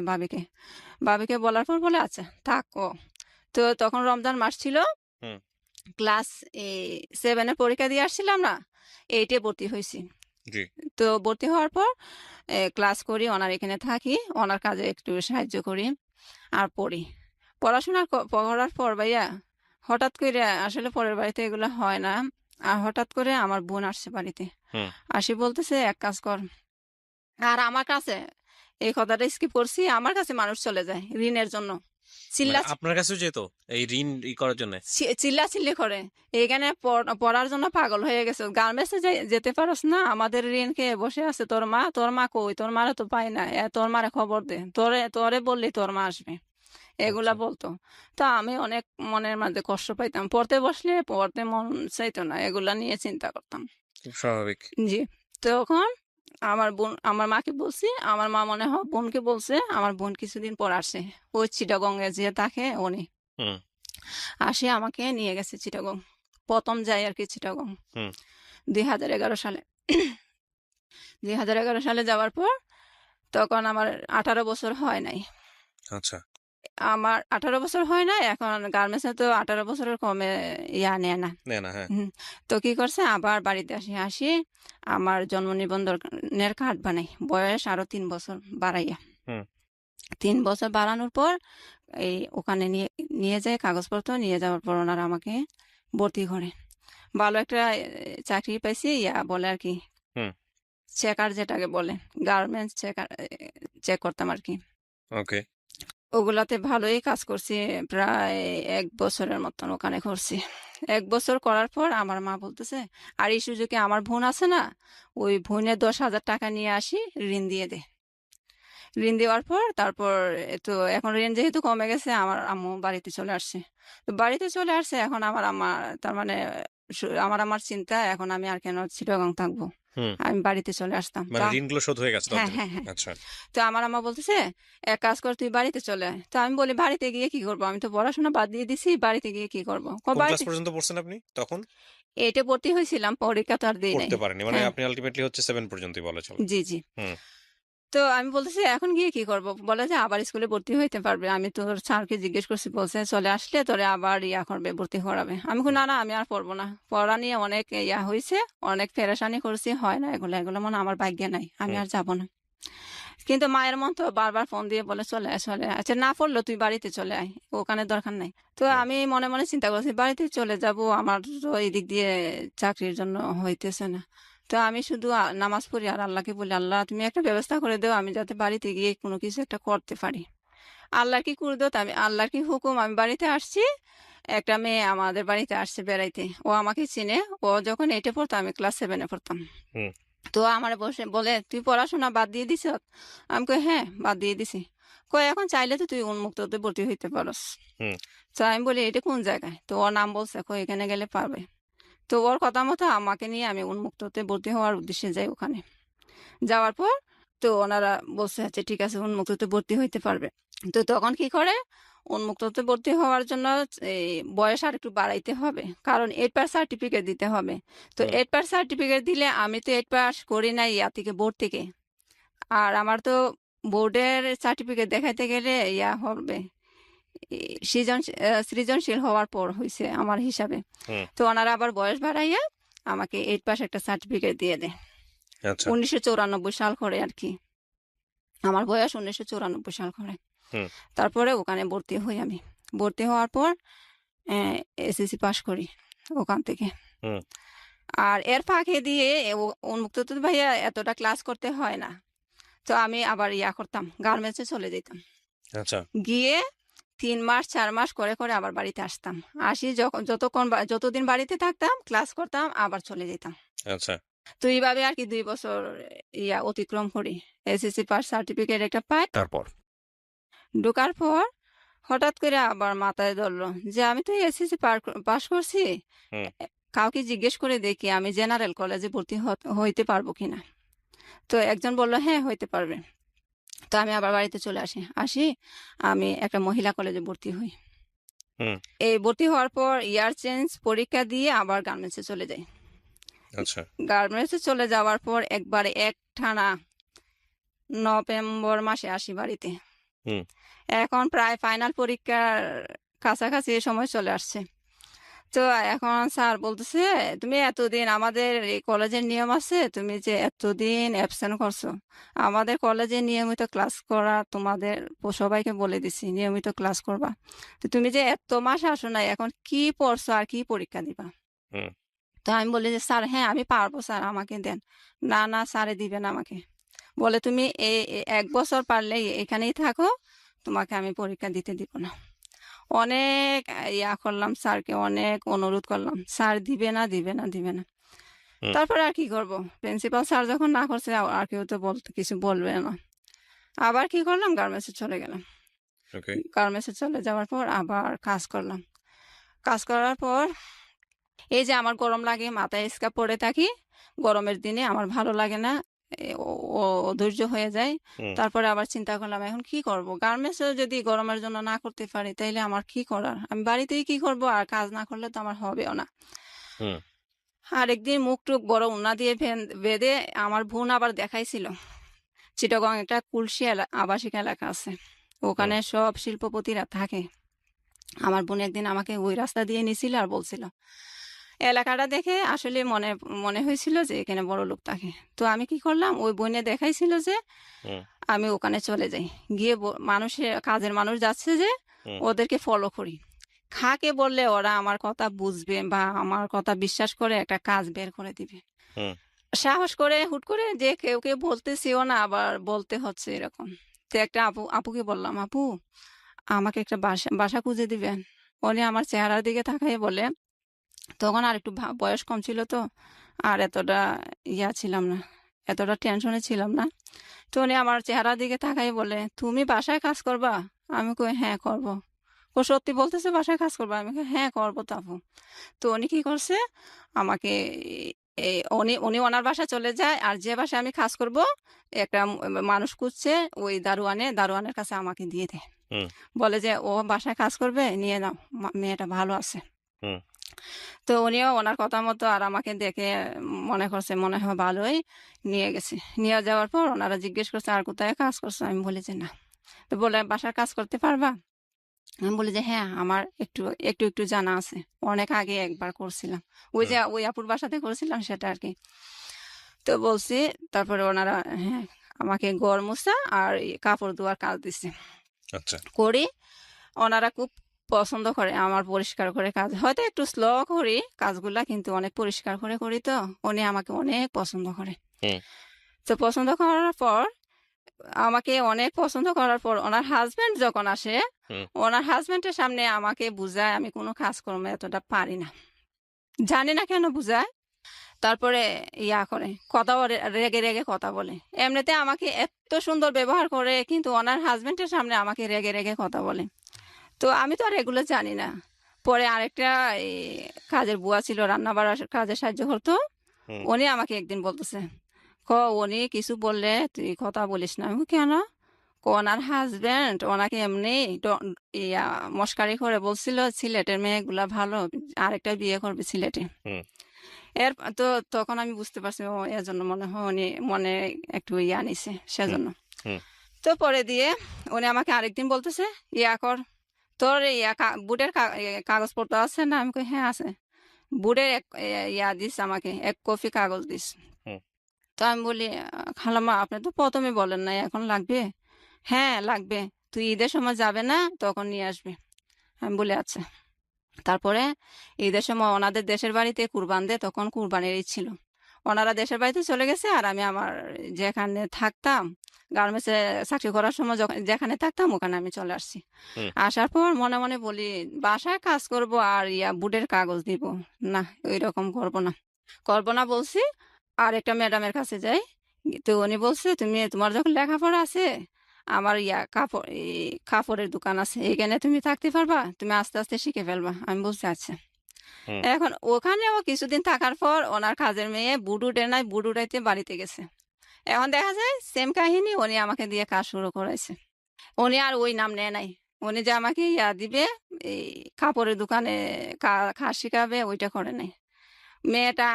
ভাবিকে বলার পর বলে আচ্ছা থাকো। তো তখন রমজান মাস ছিল, হুম। ক্লাস 7-এ পরীক্ষা দিয়ে আসছিলাম না, 8-এ ভর্তি হয়েছি। জি। তো ভর্তি হওয়ার পর ক্লাস করি, ওনার এখানে থাকি, ওনার কাজে একটু সাহায্য করি আর পড়ি। পড়াশোনা করার পর ভাইয়া হঠাৎ করে, আসলে পরের বাড়িতে এগুলো হয় না, আর হঠাৎ করে আমার বোন আসছে বাড়িতে। হুম। আসি বলতেছে, এক কাজ কর। আর আমার কাছে এই কথাটা স্কিপ করছি, আমার কাছে মানুষ চলে যায় ঋণের জন্য, মানে চিল্লা আপনার কাছেও যেত এই ঋণ করার জন্য? চিল্লাচিল্লি করে, এখানে পড়ার জন্য পাগল হয়ে গেছে। গার্মেন্টসে যেতে পারস না, আমাদের ঋণ খেয়ে বসে আছে তোর মা কই, তোর মারা তো পাই না, তোর মারে খবর দে, তোরে বললি তোর মা আসবে, এগুলা আচ্ছা। বলতো। তো আমি অনেক মনের মধ্যে কষ্ট পাইতাম, পড়তে বসলে পড়তে মন চাইতো না, এগুলা নিয়ে চিন্তা করতাম। খুব স্বাভাবিক। জি। তখন আমার মাকে বলছি, আমার মা মনে হয় বোনকে বলছে, আমার বোন কিছুদিন পর আসে, ওই চিটাগঙ্গে যে থাকে উনি হুম। আসে, আমাকে নিয়ে গেছে চিটাগং। প্রথম যাই আর কি চিটাগং হুম। 2011 সালে। 2011 সালে যাওয়ার পর তখন আমার 18 বছর হয় নাই। আচ্ছা। আমার 18 বছর হয় নাই, এখন গার্মেন্টসে তো 18 বছরের কমে ইয়া নেয় না। নেয় না, হ্যাঁ। হুম। তো কি করছে, আবার বাড়িতে আসি আমার জন্ম নিবন্ধনের কার্ড বানাই, বয়স আরো 3 বছর বাড়াইয়া। হুম। 3 বছর বাড়ানোর পর ওখানে নিয়ে নিয়ে যায়, কাগজপত্র নিয়ে যাওয়ার পর ওনারা আমাকে ভর্তি করে। ভালো একটা চাকরি পাইছি, বলে আর কি, হুম। চেকার যেটাকে বলে, গার্মেন্টস চেকার, চেক করতাম আর কি। ওকে। ওগুলাতে ভালোই কাজ করছি, প্রায় 1 বছরের মতন ওখানে করছি। 1 বছর করার পর আমার মা বলতেছে, আর এই সুযোগে আমার বোন আছে না, ওই বোনের 10,000 টাকা নিয়ে আসি, ঋণ দিয়ে দে। ঋণ দেওয়ার পর তারপর তো এখন ঋণ যেহেতু কমে গেছে, আমার আম্মু বাড়িতে চলে আসছে। তো বাড়িতে চলে আসছে, এখন আমার আম্মা, তার মানে আমার চিন্তা, এখন আমি আর কেন চিটাগাং থাকবো, হুম। আমি বাড়িতে চলে আসতাম। মানে ঋণগুলো শোধ হয়ে গেছে হ্যাঁ ততদিনে? হ্যাঁ হ্যাঁ। আচ্ছা। তো আমার আম্মা বলতেছে, এক কাজ কর, তুই বাড়িতে চলে আয়। তো আমি বলি, বাড়িতে গিয়ে কি করবো, আমি তো পড়াশোনা বাদ দিয়ে দিছি, বাড়িতে গিয়ে কি করবো? কোন ক্লাস বাড়িতে পর্যন্ত পড়ছেন আপনি তখন? এইটে ভর্তি হয়েছিলাম, পরীক্ষা তো আর দিই নাই। পড়তে পারেনি, মানে হ্যাঁ, আপনি আলটিমেটলি হচ্ছে 7 পর্যন্তই বলা চলে। জি জি। হুম। তো আমি বলতেছি, এখন গিয়ে কি করব? বলে যে আবার স্কুলে ভর্তি হইতে পারবে। আমি তোর স্যারকে জিজ্ঞেস করছি, বলছে চলে আসলে তোরে আবার করবে, ভর্তি করাবে। আমি বলি, হুম। না না, আমি আর পড়বো না। পড়া নিয়ে অনেক হয়েছে, অনেক পেরেশানি করছি, হয় না এগুলো, এগুলো মনে হয় আমার ভাগ্যে নাই, আমি হুম। আর যাব না। কিন্তু মায়ের মন তো বারবার ফোন দিয়ে বলে, চলে আয় চলে আয়। আচ্ছা, না পড়লো তুই বাড়িতে চলে আয়, ওখানে দরকার নাই। তো হুম। আমি মনে মনে চিন্তা করছি, বাড়িতে চলে যাব, আমার তো এই দিক দিয়ে চাকরির জন্য হইতেছে না। তো আমি শুধু নামাজ পড়ি আর আল্লাহকে বলি, আল্লাহ তুমি একটা ব্যবস্থা করে দাও, আমি যাতে বাড়িতে গিয়ে কোনো কিছু একটা করতে পারি। আল্লাহর কি করে দাও, আমি আল্লাহর কি হুকুম, আমি বাড়িতে আসছি। একটা মেয়ে আমাদের বাড়িতে আসছে বেড়াইতে, ও আমাকে চিনে। ও যখন 8-এ পড়তো, আমি ক্লাস 7-এ পড়তাম। হুম। তো আমার বসে বলে, তুই পড়াশোনা বাদ দিয়ে দিছ? আমি কই, হ্যাঁ বাদ দিয়ে দিছি। কই, এখন চাইলে তো তুই উন্মুক্ততে ভর্তি হইতে পারস। হুম। তো আমি বলি, এটা কোন জায়গায়? তো ওর নাম বলছে, কই এখানে গেলে পারবে। তো ওর কথা মতো আমাকে নিয়ে আমি উন্মুক্ততে ভর্তি হওয়ার উদ্দেশ্যে যাই ওখানে। যাওয়ার পর তো ওনারা বলছে, আচ্ছা ঠিক আছে, উন্মুক্ততে ভর্তি হইতে পারবে। তো তখন কি করে, উন্মুক্ততে ভর্তি হওয়ার জন্য এই বয়স আর একটু বাড়াইতে হবে, কারণ 8 পাস সার্টিফিকেট দিতে হবে। তো হুম। 8 পাস সার্টিফিকেট দিলে, আমি তো 8 পাস করি নাই থেকে, বোর্ড থেকে। আর আমার তো বোর্ডের সার্টিফিকেট দেখাইতে গেলে হবে, সৃজনশীল হওয়ার পর হয়েছে আমার হিসাবে। হুম। তো ওনারা আবার বয়স বাড়াইয়া আমাকে 8 পাস একটা সার্টিফিকেট দিয়ে দেয়। আচ্ছা। 1994 সাল করে আর কি, আমার বয়স 1994 সাল করে। হুম। তারপরে ওখানে ভর্তি হই আমি। ভর্তি হওয়ার পর এসএসসি পাস করি ওখান থেকে। হুম। আর এর ফাঁকে দিয়ে উন্মুক্ত তো ভাইয়া এতটা ক্লাস করতে হয় না। তো আমি আবার করতাম, গার্মেন্টসে চলে যেতাম। আচ্ছা। গিয়ে 3 মাস 4 মাস করে করে আবার বাড়িতে আসতাম। আসি, যতদিন বাড়িতে থাকতাম, ক্লাস করতাম, আবার চলে যেতাম। আচ্ছা। তো এইভাবে আর কি 2 বছর অতিক্রম করি। এসএসসি পাস সার্টিফিকেট একটা পাই। তারপর? ঢোকার পর হঠাৎ করে আবার মাথায় ধরলো যে আমি তো এসএসসি পাস করছি, হুম। কাউকে জিজ্ঞেস করে দেখি আমি জেনারেল কলেজে ভর্তি হইতে পারবো কিনা। তো একজন বলল, হ্যাঁ হইতে পারবে। তো আমি আবার বাড়িতে চলে আসি, আমি একটা মহিলা কলেজে ভর্তি হই। হুম। এই ভর্তি হওয়ার পর ইয়ার চেঞ্জ পরীক্ষা দিয়ে আবার গার্মেন্টসে চলে যাই। আচ্ছা। গার্মেন্টসে চলে যাওয়ার পর একবারে একটানা নভেম্বর মাসে আসি বাড়িতে। হুম। এখন প্রায় ফাইনাল পরীক্ষার কাছাকাছি সময় চলে আসছে। তো এখন স্যার বলতেছে, তুমি এতদিন, আমাদের এই কলেজের নিয়ম আছে, তুমি যে এতদিন অ্যাবসেন্ট করছো, আমাদের কলেজে নিয়মিত ক্লাস করা তোমাদের সবাইকে বলে দিছি, নিয়মিত ক্লাস করবা। তো তুমি যে এত মাস আসো না, এখন কি পড়ছো আর কি পরীক্ষা দিবা? হুম। তো আমি বলি যে, স্যার হ্যাঁ আমি পারবো স্যার, আমাকে দেন। না না, স্যারে দিবেন আমাকে। বলে, তুমি 1 বছর পারলে এখানেই থাকো, তোমাকে আমি পরীক্ষা দিতে দিব না। অনেক করলাম, স্যারকে অনেক অনুরোধ করলাম, স্যার দিবে না দিবে না দিবে না। হুম। তারপরে আর কি করব, প্রিন্সিপাল স্যার যখন না করছে, আর কেউ তো কিছু বলবে না। আবার কি করলাম, গার্মেন্টসে চলে গেলাম। ওকে। গার্মেন্টসে চলে যাওয়ার পর আবার কাজ করলাম। কাজ করার পর এই যে আমার গরম লাগে, মাথায় স্কার্ফ পরে থাকি, গরমের দিনে আমার ভালো লাগে না, অধৈর্য হয়ে যায়। হুম। তারপরে আবার চিন্তা করলাম, এখন কি করব, গার্মেন্টসও যদি গরমের জন্য না করতে পারি, তাইলে আমার কি করার, আমি বাড়িতেই কি করব, আর কাজ না করলে তো আমার হবেও না। হুম। আর একদিন মুখ টুক বড় উন্না দিয়ে বেঁধে আমার বোন আবার দেখাইছিল, চিটাগং একটা কুলসি আবাসিক এলাকা আছে, হুম। ওখানে সব শিল্পপতিরা থাকে। আমার বোন একদিন আমাকে ওই রাস্তা দিয়ে নিছিল আর বলছিল, এলাকাটা দেখে আসলে মনে মনে হয়েছিল যে এখানে বড় লোক থাকে। তো আমি কি করলাম, ওই বোনে দেখাইছিল যে হুম। আমি ওখানে চলে যাই, গিয়ে কাজের মানুষ যাচ্ছে যে হুম। ওদেরকে ফলো করি। খাকে বললে ওরা আমার কথা বুঝবে বা আমার কথা বিশ্বাস করে একটা কাজ বের করে দিবে। হুম। সাহস করে হুট করে যে কেউ বলতেছিও না, আবার বলতে হচ্ছে এরকম। তো একটা আপুকে বললাম, "আপু, আমাকে একটা বাসা খুঁজে দিবেন?" উনি আমার চেহারার দিকে তাকাইয়ে বলে, তখন আরেকটু বয়স কম ছিল তো, আর এতটা ছিলাম না, এতটা টেনশনে ছিলাম না। তো উনি আমার চেহারার দিকে তাকাইয়ে বলে, "তুমি বাসায় কাজ করবা?" আমি কই, "হ্যাঁ, করব।" ও সত্যি বলতেছে বাসায় কাজ করবা? আমি কই, "হ্যাঁ, করব তো আপু।" তো উনি কি করছে, আমাকে উনি উনি ওনার বাসায় চলে যায়, আর যে বাসায় আমি কাজ করব একটা মানুষ খুঁজছে, ওই দারোয়ানের কাছে আমাকে দিয়ে দেয়। হুম। বলে যে, "ও বাসায় কাজ করবে, নিয়ে নাও, মেয়েটা ভালো আছে।" হুম। তো উনিও ওনার কথা মতো, আর আমাকে দেখে মনে করছে মনে হয় ভালোই, নিয়ে গেছে। নিয়ে যাওয়ার পর ওনারা জিজ্ঞেস করছে, "আর কোথায় কাজ করছো?" আমি বলি যে, "না।" তো বলে, "বাসার কাজ করতে পারবা?" আমি বলি যে, "হ্যাঁ, আমার একটু জানা আছে। অনেক আগে একবার করছিলাম। ওই হুম। যে ওই আপুর বাসাতে করছিলাম সেটা আরকি।" তো বলছি, তারপরে ওনারা, হ্যাঁ, আমাকে ঘর মোছা আর কাপড় ধোয়ার কাজ দিছে। আচ্ছা। করি। ওনারা খুব পছন্দ করে আমার পরিষ্কার করে কাজ। হয়তো একটু স্লো করি কাজগুলা, কিন্তু অনেক পরিষ্কার করে করি তো। উনি আমাকে অনেক পছন্দ করে। হুম। তো পছন্দ করার পর, আমাকে অনেক পছন্দ করার পর ওনার হাসব্যান্ড যখন আসে, হুম। ওনার হাসব্যান্ডের সামনে আমাকে বুঝায় আমি কোনো কাজকর্ম এতটা পারি না। জানি না কেন বুঝায়। তারপরে করে, কথাও রেগে কথা বলে। এমনিতে আমাকে এত সুন্দর ব্যবহার করে, কিন্তু ওনার হাসব্যান্ডের সামনে আমাকে রেগে কথা বলে। তো আমি তো আর এগুলো জানি না। পরে আরেকটা এই কাজের বুয়া ছিল, রান্না-বাড়ার কাজে সাহায্য করতো। হুম। উনি আমাকে একদিন বলতেছে, উনি কিছু বললে তুই কথা বলিস না।" আমি কই, "কেন?" ওনার হাসব্যান্ড ওনাকে এমনি ড ইয়া মশকারি করে বলছিল, "সিলেটের মেয়েগুলা ভালো, আরেকটা বিয়ে করবে সিলেটে।" হুম। তো তখন আমি বুঝতে পারছি, ও এজন্য মনে হয় উনি মনে একটু নিছে হুম। সেজন্য। হুম। তো পরে দিয়ে উনি আমাকে আরেকদিন বলতেছে, কর, তোর বুটের কাগজপত্র আছে না?" আমি কই, "হ্যাঁ, আছে।" বুটের এক দিস আমাকে, ১ কপি কাগজ দিস। হুম। তো আমি বলি, "খালাম্মা, আপনি তো ১ম এ বলেন নাই, এখন লাগবে?" "হ্যাঁ, লাগবে। তুই ঈদের সময় যাবে না, তখন নিয়ে আসবি।" আমি বলি, "আচ্ছা।" তারপরে ঈদের সময় ওনাদের দেশের বাড়িতে কুরবান দেয়, তখন কুরবানির ঈদ ছিল। ওনারা দেশের বাড়িতে চলে গেছে, আর আমি আমার যেখানে থাকতাম, গার্মেন্টসে চাকরি করার সময় যেখানে থাকতাম ওখানে আমি চলে আসছি। হুম। আসার পর মনে মনে বলি, বাসায় কাজ করব আর বুটের কাগজ দিব, না, ওইরকম করব না বলছি। আর একটা ম্যাডামের কাছে যাই। তো উনি বলছে, তোমার যখন লেখাপড়া আছে, আমার কাপড়ের দোকান আছে, এখানে তুমি থাকতে পারবা, তুমি আস্তে আস্তে শিখে ফেলবা। আমি বলছি, "আচ্ছা।" হুম। এখন ওখানেও কিছুদিন থাকার পর ওনার কাজের মেয়ে বুট উঠে নাই, বুট উঠাইতে বাড়িতে গেছে। এখন দেখা যায় সেম কাহিনী, উনি আমাকে দিয়ে কাজ শুরু করাইছে। উনি আর ওই নাম নেয় নাই। উনি যে আমাকে দিবে, এই কাপড়ের দোকানে কাজ শিখাবে, ওইটা করে নাই। মেয়েটা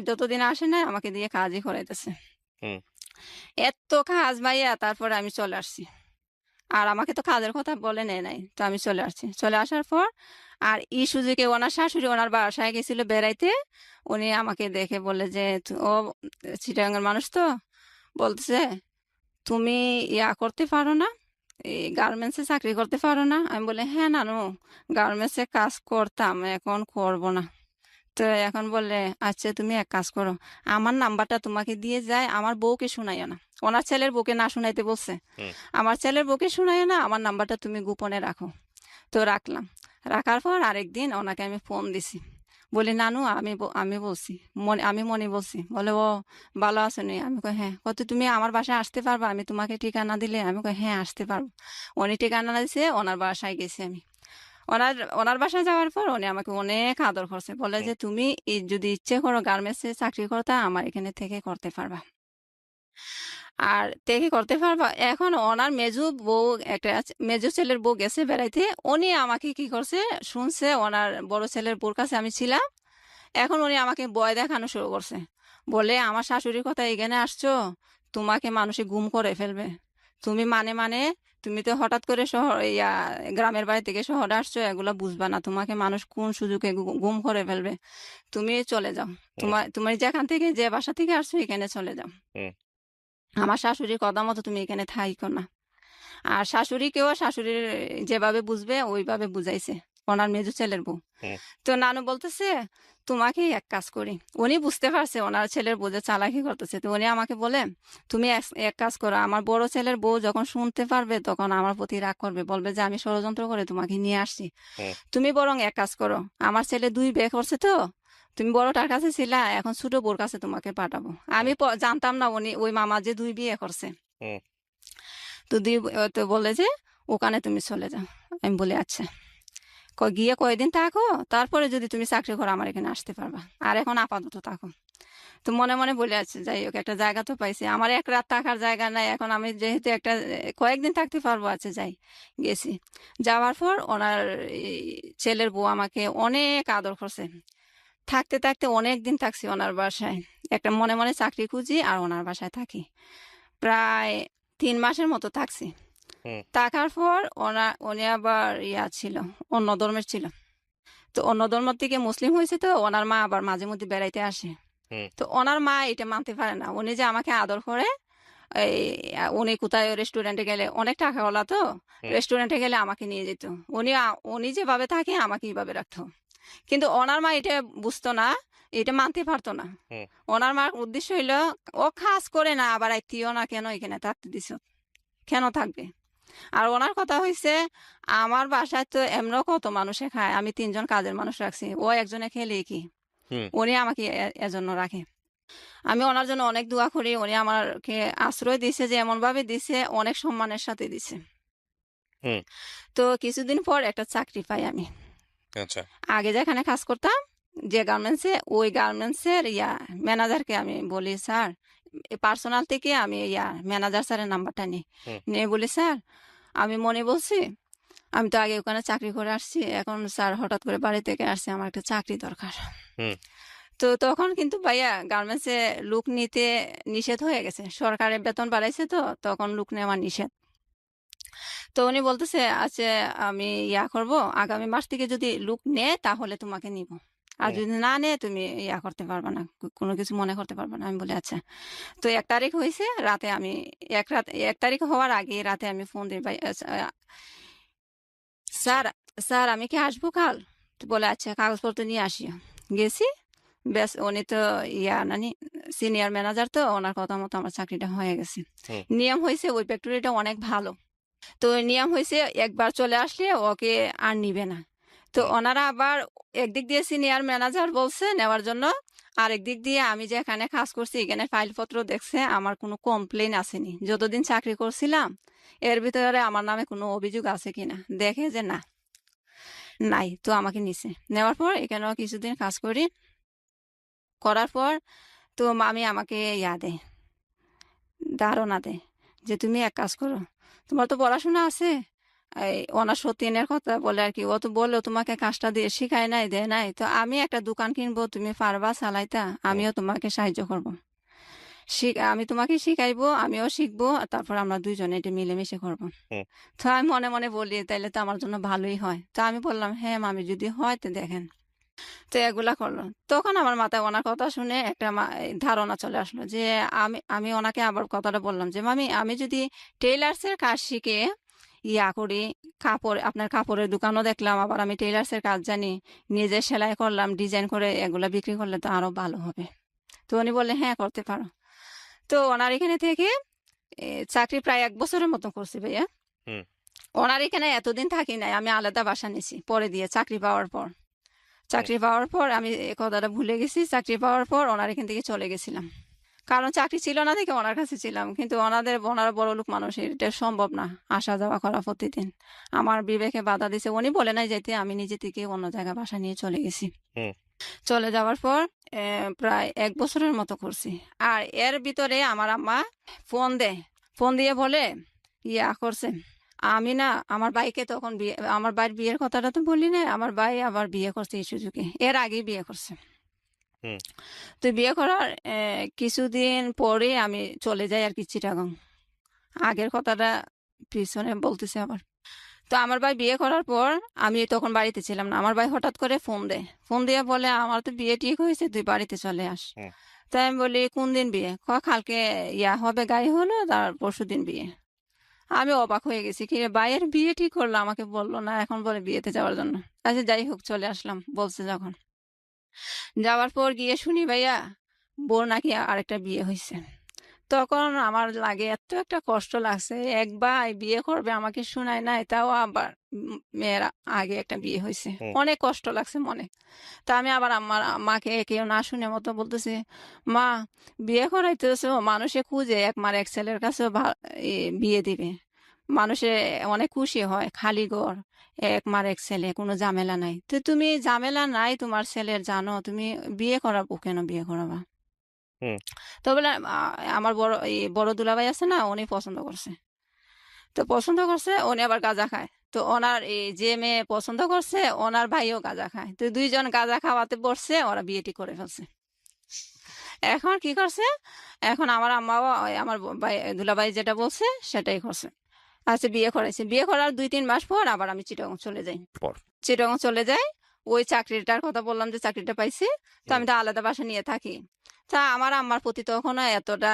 যতদিন আসে নাই আমাকে দিয়ে কাজই করাইতেছে। হুম। এত কাজ ভাইয়া, তারপরে আমি চলে আসছি। আর আমাকে তো কাজের কথা বলে নেয় নাই। তো আমি চলে আসছি। চলে আসার পর, আর এই সুযোগে ওনার শাশুড়ি ওনার বাসায় গেছিল বেড়াইতে। উনি আমাকে দেখে বলে যে, ও চিটাগাঙের মানুষ তো, বলতেছে, "তুমি করতে পারো না? এই গার্মেন্টসে চাকরি করতে পারো না?" আমি বলি, "হ্যাঁ নানু, গার্মেন্টসে কাজ করতাম, এখন করব না।" তো এখন বললে, "আচ্ছা, তুমি এক কাজ করো। আমার নাম্বারটা তোমাকে দিয়ে যায়, আমার বউকে শুনাইও না।" ওনার ছেলের বউকে না শুনাইতে বলছে। হুম। "আমার ছেলের বউকে শুনাইও না, আমার নাম্বারটা তুমি গোপনে রাখো।" তো রাখলাম। রাখার পর আরেকদিন ওনাকে আমি ফোন দিছি। বলি, "নানু, আমি বলছি, আমি মনি বলছি।" বলে, "ও, ভালো আছেন?" আমি কই, "হ্যাঁ।" কত, "তুমি আমার বাসায় আসতে পারবা, আমি তোমাকে ঠিকানা দিলে?" আমি কই, "হ্যাঁ, আসতে পারবো।" উনি ঠিকানা দিছে, ওনার বাসায় গেছি আমি। ওনার ওনার বাসায় যাওয়ার পর উনি আমাকে অনেক আদর করছে। বলে হুম। যে, "তুমি যদি ইচ্ছে করো গার্মেন্টসে চাকরি করতে, আমার এখানে থেকে করতে পারবা। আর থেকে করতে পারবা।" এখন ওনার একটা মেজো ছেলের বউ গেছে বেড়াইতে। উনি আমাকে কি করছে, শুনছে ওনার বড় ছেলের বউর কাছে আমি ছিলাম। এখন উনি আমাকে ভয় দেখানো শুরু করছে। বলে, "আমার শাশুড়ির কথা এখানে আসছো, তোমাকে মানুষে গুম করে ফেলবে। তুমি তুমি তো হঠাৎ করে গ্রামের বাড়ি থেকে শহরে আসছো, এগুলা বুঝবা না। তোমাকে মানুষ কোন সুযোগে গুম করে ফেলবে। তুমি চলে যাও। হুম। তুমি যেখান থেকে, যে বাসা থেকে আসছো, এখানে চলে যাও। হুম। আমার শাশুড়ির কথা মতো তুমি এখানে থাইকো না।" আর শাশুড়িকেও শাশুড়ির যেভাবে বুঝবে ওইভাবে বুঝাইছে। ওনার মেজো ছেলের বউ। হুম। তো নানু বলতেছে তোমাকেই এক কাজ করি। উনি বুঝতে পারছে ওনার ছেলের বউ যে চালাকি করতেছে। তো উনি আমাকে বলে তুমি এক কাজ করো, আমার বড় ছেলের বউ যখন শুনতে পারবে তখন আমার প্রতি রাগ করবে, বলবে যে আমি ষড়যন্ত্র করে তোমাকে নিয়ে আসছি। হুম। তুমি বরং এক কাজ করো, আমার ছেলে 2 বিয়ে করছে তো, তুমি বড়টার কাছে ছিলা, এখন ছোট বউর কাছে তোমাকে পাঠাবো। আমি জানতাম না উনি ওই মামা যে 2 বিয়ে করছে। হুম। তো তো বলে যে ওখানে তুমি চলে যাও। আমি বলি আচ্ছা। গিয়ে কয়দিন থাকো, তারপরে যদি তুমি চাকরি করো আমার এখানে আসতে পারবা, আর এখন আপাতত থাকো। তো মনে মনে বলে আছে যাই হোক একটা জায়গা তো পাইছি, আমার এক রাত থাকার জায়গা নাই, এখন আমি যেহেতু একটা কয়েকদিন থাকতে পারবো, আছে যাই। গেছি, যাওয়ার পর ওনার এই ছেলের বউ আমাকে অনেক আদর করছে। থাকতে থাকতে অনেক দিন থাকছি ওনার বাসায়, একটা মনে মনে চাকরি খুঁজি আর ওনার বাসায় থাকি। প্রায় 3 মাসের মতো থাকছি। হুম। থাকার পর উনি আবার ছিল, অন্য ধর্মের ছিল। তো অন্য ধর্ম থেকে মুসলিম হয়েছে, তো ওনার মা আবার মাঝে মধ্যে বেড়াইতে আসে। হুম। তো ওনার মা এটা মানতে পারে না, উনি যে আমাকে আদর করে। এই উনি কোথায় রেস্টুরেন্টে গেলে, অনেক টাকাওয়ালা তো, হুম। রেস্টুরেন্টে গেলে আমাকে নিয়ে যেত। উনি যেভাবে থাকে আমাকে এইভাবে রাখতো। কিন্তু ওনার মা এটা বুঝতো না, এটা মানতে পারতো না। হুম। ওনার মার উদ্দেশ্য হইলো ও কাজ করে না, আবার আইতিও না, কেন এখানে থাকতে দিছ, কেন থাকবে। আর ওনার কথা হইছে আমার বাসায় তো এমনও কত মানুষে খায়, আমি 3 জন কাজের মানুষ রাখছি, ও একজনে খেলে কি, হুম। উনি আমাকে এজন্য রাখে। আমি ওনার জন্য অনেক দোয়া করি, উনি আমাকে আশ্রয় দিছে, যে এমন ভাবে দিছে, অনেক সম্মানের সাথে দিছে। হুম। তো কিছুদিন পর একটা চাকরি পাই আমি। আচ্ছা। আগে যেখানে কাজ করতাম, যে গার্মেন্টসে, ওই গার্মেন্টসের ম্যানেজারকে আমি বলি স্যার, পার্সোনাল থেকে আমি ম্যানেজার স্যারের নাম্বারটা নিই, হুম। নিয়ে বলি স্যার আমি মনে বলছি, আমি তো আগে ওখানে চাকরি করে আসছি, এখন স্যার হঠাৎ করে বাড়ি থেকে আসছে, আমার একটা চাকরি দরকার। হুম। তো তখন কিন্তু ভাইয়া গার্মেন্টসে লোক নিতে নিষেধ হয়ে গেছে, সরকারের বেতন বাড়াইছে, তো তখন লোক নেওয়া নিষেধ। তো উনি বলতেছে আচ্ছা আমি করব, আগামী মাস থেকে যদি লোক নেয় তাহলে তোমাকে নিব, আর হুম। যদি না নেয় তুমি করতে পারবে না, কোনো কিছু মনে করতে পারবে না। আমি বলি আচ্ছা। তো 1 তারিখ হয়েছে রাতে, আমি 1 তারিখ হওয়ার আগে রাতে আমি ফোন দিই, ভাই আচ্ছা। স্যার, স্যার আমি কি আসবো কাল? তো বলে আচ্ছা কাগজপত্র নিয়ে আসিও। গেছি, ব্যাস উনি তো নানি সিনিয়র ম্যানেজার, তো ওনার কথা মতো আমার চাকরিটা হয়ে গেছে। হুম। নিয়ম হয়েছে ওই ফ্যাক্টরিটা অনেক ভালো। তো নিয়ম হয়েছে একবার চলে আসলে ওকে আর নিবে না। তো হুম। ওনারা আবার একদিক দিয়ে সিনিয়র ম্যানেজার বলছে নেওয়ার জন্য, আরেক দিক দিয়ে আমি যে এখানে কাজ করছি এখানে ফাইলপত্র দেখছে, আমার কোনো কমপ্লেন আসেনি যতদিন চাকরি করছিলাম, এর ভিতরে আমার নামে কোনো অভিযোগ আছে কিনা, দেখে যে না, নাই, তো আমাকে নিছে। নেওয়ার পর এখানেও কিছুদিন কাজ করি, করার পর তো আমি আমাকে দেয়, ধারণা দেয় যে তুমি এক কাজ করো, তোমার তো পড়াশোনা আছে, এই অনার্স 3 কথা বলে আর কি, ও তো বললো তোমাকে কাজটা দিয়ে শিখায় নাই, দেয় নাই, তো আমি একটা দোকান কিনবো, তুমি পারবা চালাইতা, হুম। আমিও তোমাকে সাহায্য করব, আমি তোমাকে শিখাইবো, আমিও শিখবো, আর তারপর আমরা দুইজনে এটা মিলেমিশে করবো। হুম। তো আমি মনে মনে বলি তাইলে তো আমার জন্য ভালোই হয়। তো আমি বললাম হ্যাঁ মামি, যদি হয় তো দেখেন। তো এগুলা করলো। তখন আমার মাথায় ওনার কথা শুনে একটা ধারণা চলে আসলো যে আমি আমি ওনাকে আবার কথাটা বললাম যে মামি, আমি যদি টেইলার্সের কাজ শিখে করি, কাপড়, আপনার কাপড়ের দোকানও দেখলাম, আবার আমি টেইলার্সের কাজ জানি, নিজে সেলাই করলাম, ডিজাইন করে এগুলা বিক্রি করলে তো আরো ভালো হবে। তো উনি বললে হ্যাঁ করতে পারো। তো ওনার এখানে থেকে চাকরি প্রায় 1 বছরের মতো করছি ভাইয়া। হুম। ওনার এখানে এতদিন থাকি নাই, আমি আলাদা বাসা নিছি পরে দিয়ে, চাকরি পাওয়ার পর। হুম। চাকরি পাওয়ার পর আমি এই কথাটা ভুলে গেছি, চাকরি পাওয়ার পর ওনার এখান থেকে চলে গেছিলাম, কারণ চাকরি ছিল না দেখে ওনার কাছে ছিলাম। কিন্তু ওনারা বড় লোক মানুষ, এটা সম্ভব না আসা যাওয়া করা প্রতিদিন। আমার বিবেকে বাধা দিছে, উনি বলে নাই যেতে, আমি নিজে থেকে অন্য জায়গায় বাসা নিয়ে চলে গেছি। হুম। চলে যাওয়ার পর প্রায় 1 বছরের মতো করছি। আর এর ভিতরে আমার আম্মা ফোন দিয়ে বলে করছে, আমি না, আমার ভাইকে তখন বিয়ে, আমার ভাইয়ের বিয়ের কথাটা তো বলি না, আমার ভাই আবার বিয়ে করছে এই সুযোগে, এর আগেই বিয়ে করছে। হুম। তো বিয়ে করার কিছুদিন পরে আমি চলে যাই আর কি চিটাগং। আগের কথাটা পিছনে বলতেছি আবার। তো আমার ভাই বিয়ে করার পর আমি তখন বাড়িতে ছিলাম না, আমার ভাই হঠাৎ করে ফোন দিয়ে বলে আমার তো বিয়ে ঠিক হয়েছে, তুই বাড়িতে চলে আস। হুম। তাই আমি বলি কোন দিন বিয়ে? কালকে হবে, গায়ে হলো, তার পরশু দিন বিয়ে। আমি অবাক হয়ে গেছি, কি রে ভাইয়ের বিয়ে ঠিক করলো, আমাকে বললো না, এখন বলে বিয়েতে যাওয়ার জন্য। আচ্ছা যাই হোক, চলে আসলাম বলছে যখন। যাওয়ার পর গিয়ে শুনি ভাইয়া বোর নাকি আরেকটা বিয়ে হয়েছে। তখন আমার লাগে এত একটা কষ্ট লাগছে, এক ভাই বিয়ে করবে আমাকে শোনায় নাই, তাও আবার মেয়ের আগে একটা বিয়ে হয়েছে। হুম অনেক কষ্ট লাগছে মনে। তা আমি আবার আমার মাকে কেউ না শুনে মতো বলতেছি, মা বিয়ে করাইতেছো, মানুষে খুঁজে এক মার এক ছেলের কাছে বিয়ে দিবে, মানুষে অনেক খুশি হয়, খালি ঘর, এক মার এক ছেলে, কোনো ঝামেলা নাই। তো তুমি ঝামেলা নাই তোমার ছেলের, জানো তুমি বিয়ে করাবো, কেন বিয়ে করাবা? হুম তো বলে আমার বড় দুলাভাই আছে না, উনি পছন্দ করছে। তো পছন্দ করছে, উনি আবার গাঁজা খায়। তো ওনার যে মেয়ে পছন্দ করছে, ওনার ভাইও গাঁজা খায়। তো দুইজন গাঁজা খাওয়াতে বসছে, ওরা বিয়েটি করে ফেলছে। এখন কি করছে, এখন আমার আম্মাও আমার দুলাভাই যেটা বলছে সেটাই করছে। আচ্ছা বিয়ে করেছে, বিয়ে করার 2-3 মাস পর আবার আমি চিটাগং চলে যাই। পর চিটাগং চলে যাই, ওই চাকরিটার কথা বললাম যে চাকরিটা পাইছি। তো হুম আমি তো আলাদা বাসা নিয়ে থাকি। তা আমার আম্মার প্রতি তখনও এতটা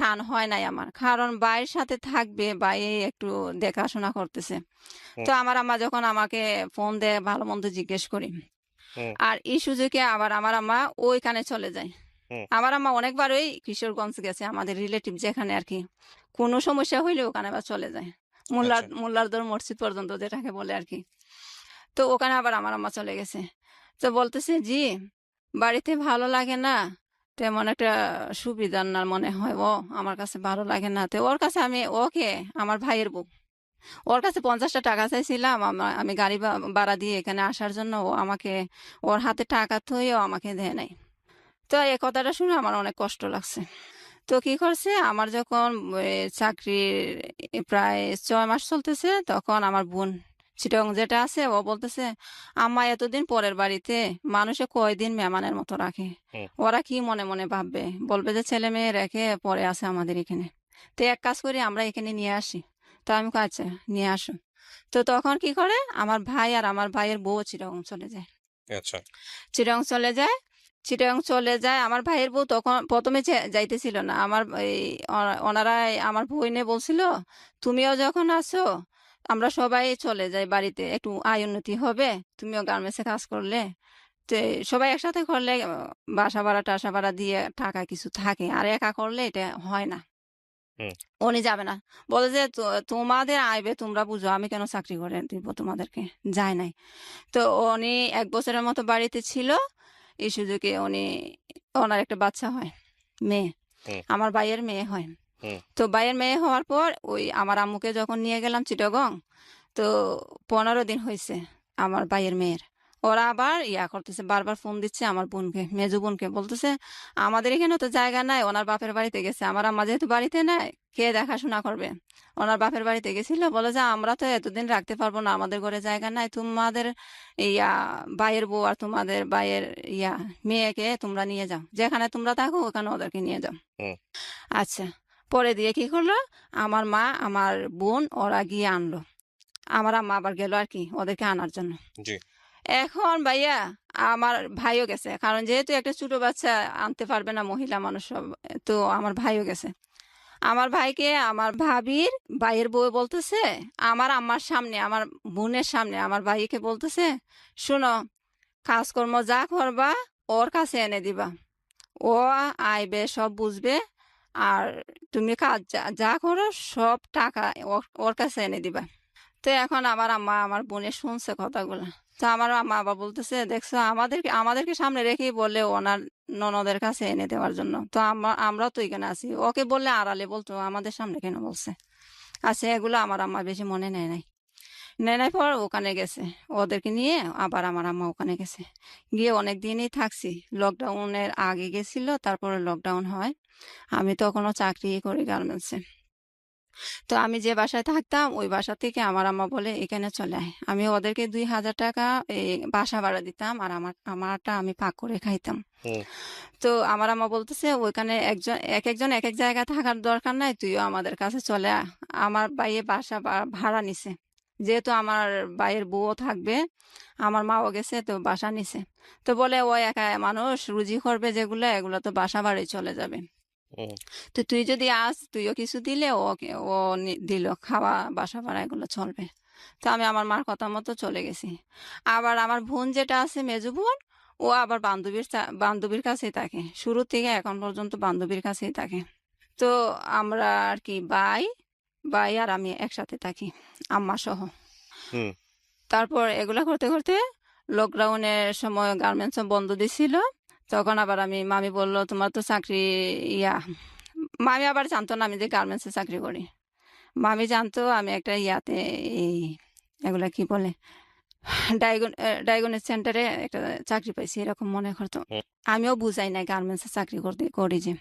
টান হয় নাই আমার, কারণ ভাইয়ের সাথে থাকবে, ভাই একটু দেখাশোনা করতেছে। হুম তো আমার আম্মা যখন আমাকে ফোন দেয়, ভালো মন্দ জিজ্ঞেস করি। হুম আর এই সুযোগে আবার আমার আম্মা ওইখানে চলে যায়। হুম আমার আম্মা অনেকবার ওই কিশোরগঞ্জ গেছে, আমাদের রিলেটিভ যেখানে আর কি, কোনো সমস্যা হইলে ওখানে আবার চলে যায়। আচ্ছা মোল্লারদর মসজিদ পর্যন্ত যেটাকে বলে আর কি। তো ওখানে আবার আমার আম্মা চলে গেছে। তো বলতেছে, জি বাড়িতে ভালো লাগে না, তেমন একটা সুবিধার না মনে হয়, ও আমার কাছে ভালো লাগে না। তো ওর কাছে আমি, ওকে আমার ভাইয়ের বউ, ওর কাছে 50টা টাকা চাইছিলাম, আমি গাড়ি ভাড়া দিয়ে এখানে আসার জন্য, ও আমাকে, ওর হাতে টাকা থইও আমাকে দেয় নাই। তো এই কথাটা শুনে আমার অনেক কষ্ট লাগছে। তো কি করছে, আমার যখন চাকরির প্রায় 6 মাস চলতেছে, তখন আমার বোন চিটং যেটা আছে, ও বলতেছে, আম্মা এতদিন পরের বাড়িতে মানুষে কয়দিন মেহমানের মতো রাখে, হুম ওরা কি মনে মনে ভাববে, বলবে যে ছেলে মেয়ে রেখে পরে আছে আমাদের এখানে। তো এক কাজ করি, আমরা এখানে নিয়ে আসি। তো আমি কই, আচ্ছা নিয়ে আসো। তো তখন কি করে, আমার ভাই আর আমার ভাইয়ের বউ চিটং চলে যায়। আচ্ছা চিটং চলে যায়। চিটং চলে যায়, আমার ভাইয়ের বউ তখন প্রথমে যাইতেছিল না। আমার এই ওনারা আমার বইনে বলছিল, তুমিও যখন আসো আমরা সবাই চলে যাই বাড়িতে, একটু আয় উন্নতি হবে, তুমিও গার্মেন্টসে কাজ করলে, তো সবাই একসাথে করলে বাসা ভাড়া টাসা ভাড়া দিয়ে টাকা কিছু থাকে, আর একা করলে এটা হয় না। হুম উনি যাবে না, বলে যে তোমাদের আইবে তোমরা বুঝো, আমি কেন চাকরি করে দিব তোমাদেরকে, যায় নাই। তো উনি 1 বছরের মতো বাড়িতে ছিল। এই সুযোগে উনি, ওনার একটা বাচ্চা হয়, মেয়ে, হুম আমার ভাইয়ের মেয়ে হয়। হুম তো ভাইয়ের মেয়ে হওয়ার পর ওই আমার আম্মুকে যখন নিয়ে গেলাম চিটাগং, তো 15 দিন হয়েছে আমার ভাইয়ের মেয়ের। ওরা আবার করতেছে, বারবার ফোন দিচ্ছে আমার বোনকে, মেজো বোনকে, বলতেছে আমাদের এখানে তো জায়গা নাই, ওনার বাপের বাড়িতে গেছে। আমার আম্মা যেহেতু বাড়িতে নাই, কে দেখাশোনা করবে, ওনার বাপের বাড়িতে গেছিল। বলে যে আমরা তো এতদিন রাখতে পারবো না, আমাদের ঘরে জায়গা নাই, তোমাদের ইয়া ভাইয়ের বউ আর তোমাদের ভাইয়ের ইয়া মেয়েকে তোমরা নিয়ে যাও, যেখানে তোমরা থাকো ওখানে ওদেরকে নিয়ে যাও। হুম আচ্ছা, পরে দিয়ে কি করলো, আমার মা আমার বোন ওরা গিয়ে আনলো, আমার আম্মা আবার গেল আর কি ওদেরকে আনার জন্য। জি এখন ভাইয়া আমার ভাইও গেছে, কারণ যেহেতু একটা ছোট বাচ্চা আনতে পারবে না মহিলা মানুষ সব, তো আমার ভাইও গেছে। আমার ভাইকে আমার ভাবির ভাইয়ের বউ বলতেছে, আমার আম্মার সামনে, আমার বোনের সামনে আমার ভাইকে বলতেছে, শুনো, কাজকর্ম যা করবা ওর কাছে এনে দিবা, ও আইবে সব বুঝবে, আর তুমি কাজ যা যা করো সব টাকা ওর কাছে এনে দিবা। তো এখন আমার আম্মা আমার বোনে শুনছে কথাগুলো। তো আমার আম্মা আবার বলতেছে, দেখছো আমাদেরকে আমাদেরকে সামনে রেখেই বললে ওনার ননদের কাছে এনে দেওয়ার জন্য, তো আমরাও তো এখানে আছি, ওকে বললে আড়ালে বলতো, আমাদের সামনে কেন বলছে? আচ্ছা, এগুলো আমার আম্মা বেশি মনে নেয় নাই। নেয় নাই পর ওখানে গেছে, ওদেরকে নিয়ে আবার আমার আম্মা ওখানে গেছে। গিয়ে অনেক দিনই থাকছি, লকডাউনের আগে গেছিল, তারপরে লকডাউন হয়। আমি তখনও চাকরি করি গার্মেন্টসে। তো আমি যে বাসায় থাকতাম ওই বাসা থেকে আমার আম্মা বলে এখানে চলে আয়। আমি ওদেরকে 2,000 টাকা এই বাসা ভাড়া দিতাম, আর আমারটা আমি পাক করে খাইতাম। হুম তো আমার আম্মা বলতেছে, ওইখানে একজন এক এক জায়গায় থাকার দরকার নাই, তুইও আমাদের কাছে চলে আয়। আমার ভাইয়ে বাসা ভাড়া নিছে, যেহেতু আমার ভাইয়ের বউও থাকবে, আমার মাও গেছে, তো বাসা নিছে। তো বলে ও একা মানুষ, রুজি করবে যেগুলো, এগুলো তো বাসা ভাড়াই চলে যাবে। হুম, তো তুই যদি আস, তুইও কিছু দিলে ও দিল, খাওয়া বাসা ভাড়া এগুলো চলবে। তো আমি আমার মার কথা মতো চলে গেছি। আবার আমার বোন যেটা আছে, মেজো বোন, ও আবার বান্ধবীর কাছেই থাকে, শুরু থেকে এখন পর্যন্ত বান্ধবীর কাছেই থাকে। তো আমরা আর কি ভাই ভাই আর আমি একসাথে থাকি, আম্মা সহ। হুম, তারপর এগুলা করতে করতে লকডাউনের সময় গার্মেন্টস বন্ধ দিছিল। তখন আবার মামি বলল, তোমার তো চাকরি, ইয়া, মামি আবার জানতো না আমি যে গার্মেন্টসে চাকরি করি। মামি জানতো আমি একটা ইয়াতে, এই এগুলা কি বলে, ডায়াগনস্টিক সেন্টারে একটা চাকরি পাইছি, এরকম মনে করতো। হুম, আমিও বুঝাই নাই গার্মেন্টসে চাকরি করতে করি যে।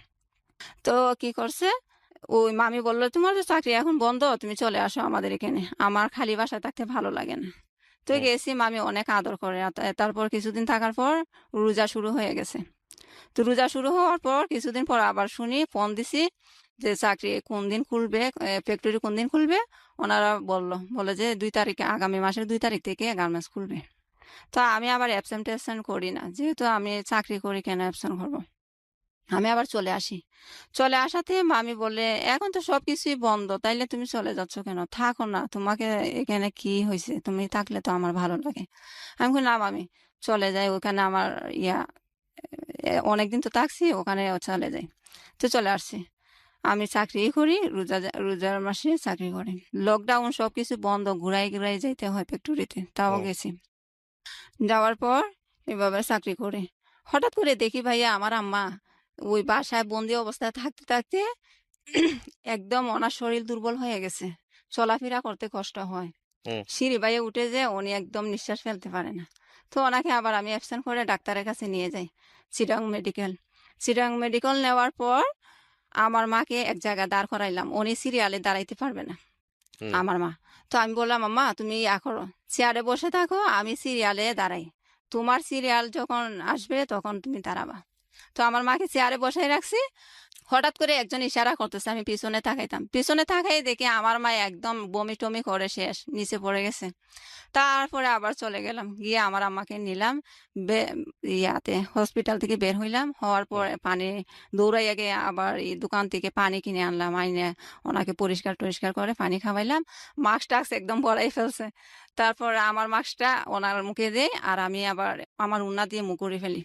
তো কি করছে, ওই মামি বললো, তোমার তো চাকরি এখন বন্ধ, তুমি চলে আসো আমাদের এখানে, আমার খালি বাসায় থাকতে ভালো লাগে না। তো হুম, গেছি, মামি অনেক আদর করে। আর তারপর কিছুদিন থাকার পর রোজা শুরু হয়ে গেছে। তো রোজা শুরু হওয়ার পর কিছুদিন পর আবার শুনি, ফোন দিছি যে চাকরি কোন দিন খুলবে, ফ্যাক্টরি কোন দিন খুলবে। ওনারা বলে যে 2 তারিখে, আগামী মাসের 2 তারিখ থেকে গার্মেন্টস খুলবে। তো আমি আবার অ্যাবসেন্ট ট্যাবসেন্ট করি না, যেহেতু আমি চাকরি করি, কেন অ্যাবসেন্ট করবো। আমি আবার চলে আসি। চলে আসাতে মামি বলে, এখন তো সবকিছুই বন্ধ, তাইলে তুমি চলে যাচ্ছ কেন, থাকো না, তোমাকে এখানে কি হয়েছে, তুমি থাকলে তো আমার ভালো লাগে। আমি বলি, না মামি, চলে যাই ওখানে, আমার ইয়া, অনেকদিন তো থাকছি ওখানে, চলে যাই। তো চলে আসছি। আমি চাকরি করি, রোজার মাসে চাকরি করি। লকডাউন, সবকিছু বন্ধ, ঘুরাই ঘুরাই যাইতে হয় ফ্যাক্টরিতে, তাও হুম, গেছি। যাওয়ার পর এভাবে চাকরি করে হঠাৎ করে দেখি ভাইয়া, আমার আম্মা ওই বাসায় বন্দি অবস্থায় থাকতে থাকতে একদম ওনার শরীর দুর্বল হয়ে গেছে, চলাফেরা করতে কষ্ট হয়, হুম, সিঁড়ি বাইয়ে উঠে যে উনি একদম নিঃশ্বাস ফেলতে পারে না। তো ওনাকে আবার আমি অ্যাবসেন্ট করে ডাক্তারের কাছে নিয়ে যাই, চিটাং মেডিকেল নেওয়ার পর আমার মাকে এক জায়গায় দাঁড় করাইলাম, উনি সিরিয়ালে দাঁড়াইতে পারবে না, হুম, আমার মা। তো আমি বললাম, আম্মা তুমি ইয়া করো, চেয়ারে বসে থাকো, আমি সিরিয়ালে দাঁড়াই, তোমার সিরিয়াল যখন আসবে তখন তুমি দাঁড়াবা। তো আমার মাকে চেয়ারে বসাই রাখছি। হঠাৎ করে একজন ইশারা করতেছে, আমি পিছনে তাকাইতাম, পিছনে তাকাই দেখি আমার মা একদম বমি টমি করে শেষ, নিচে পড়ে গেছে। তারপরে আবার চলে গেলাম, গিয়ে আমার আম্মাকে নিলাম, ইয়াতে হসপিটাল থেকে বের হইলাম, হওয়ার পর হুম, পানি দৌড়াইয়া গিয়ে আবার এই দোকান থেকে পানি কিনে আনলাম, আইনে ওনাকে পরিষ্কার টরিষ্কার করে পানি খাওয়াইলাম। মাস্ক টাস্ক একদম পরাই ফেলছে। তারপর আমার মাস্কটা ওনার মুখে দেই, আর আমি আবার আমার উন্না দিয়ে মুখ করে ফেলি।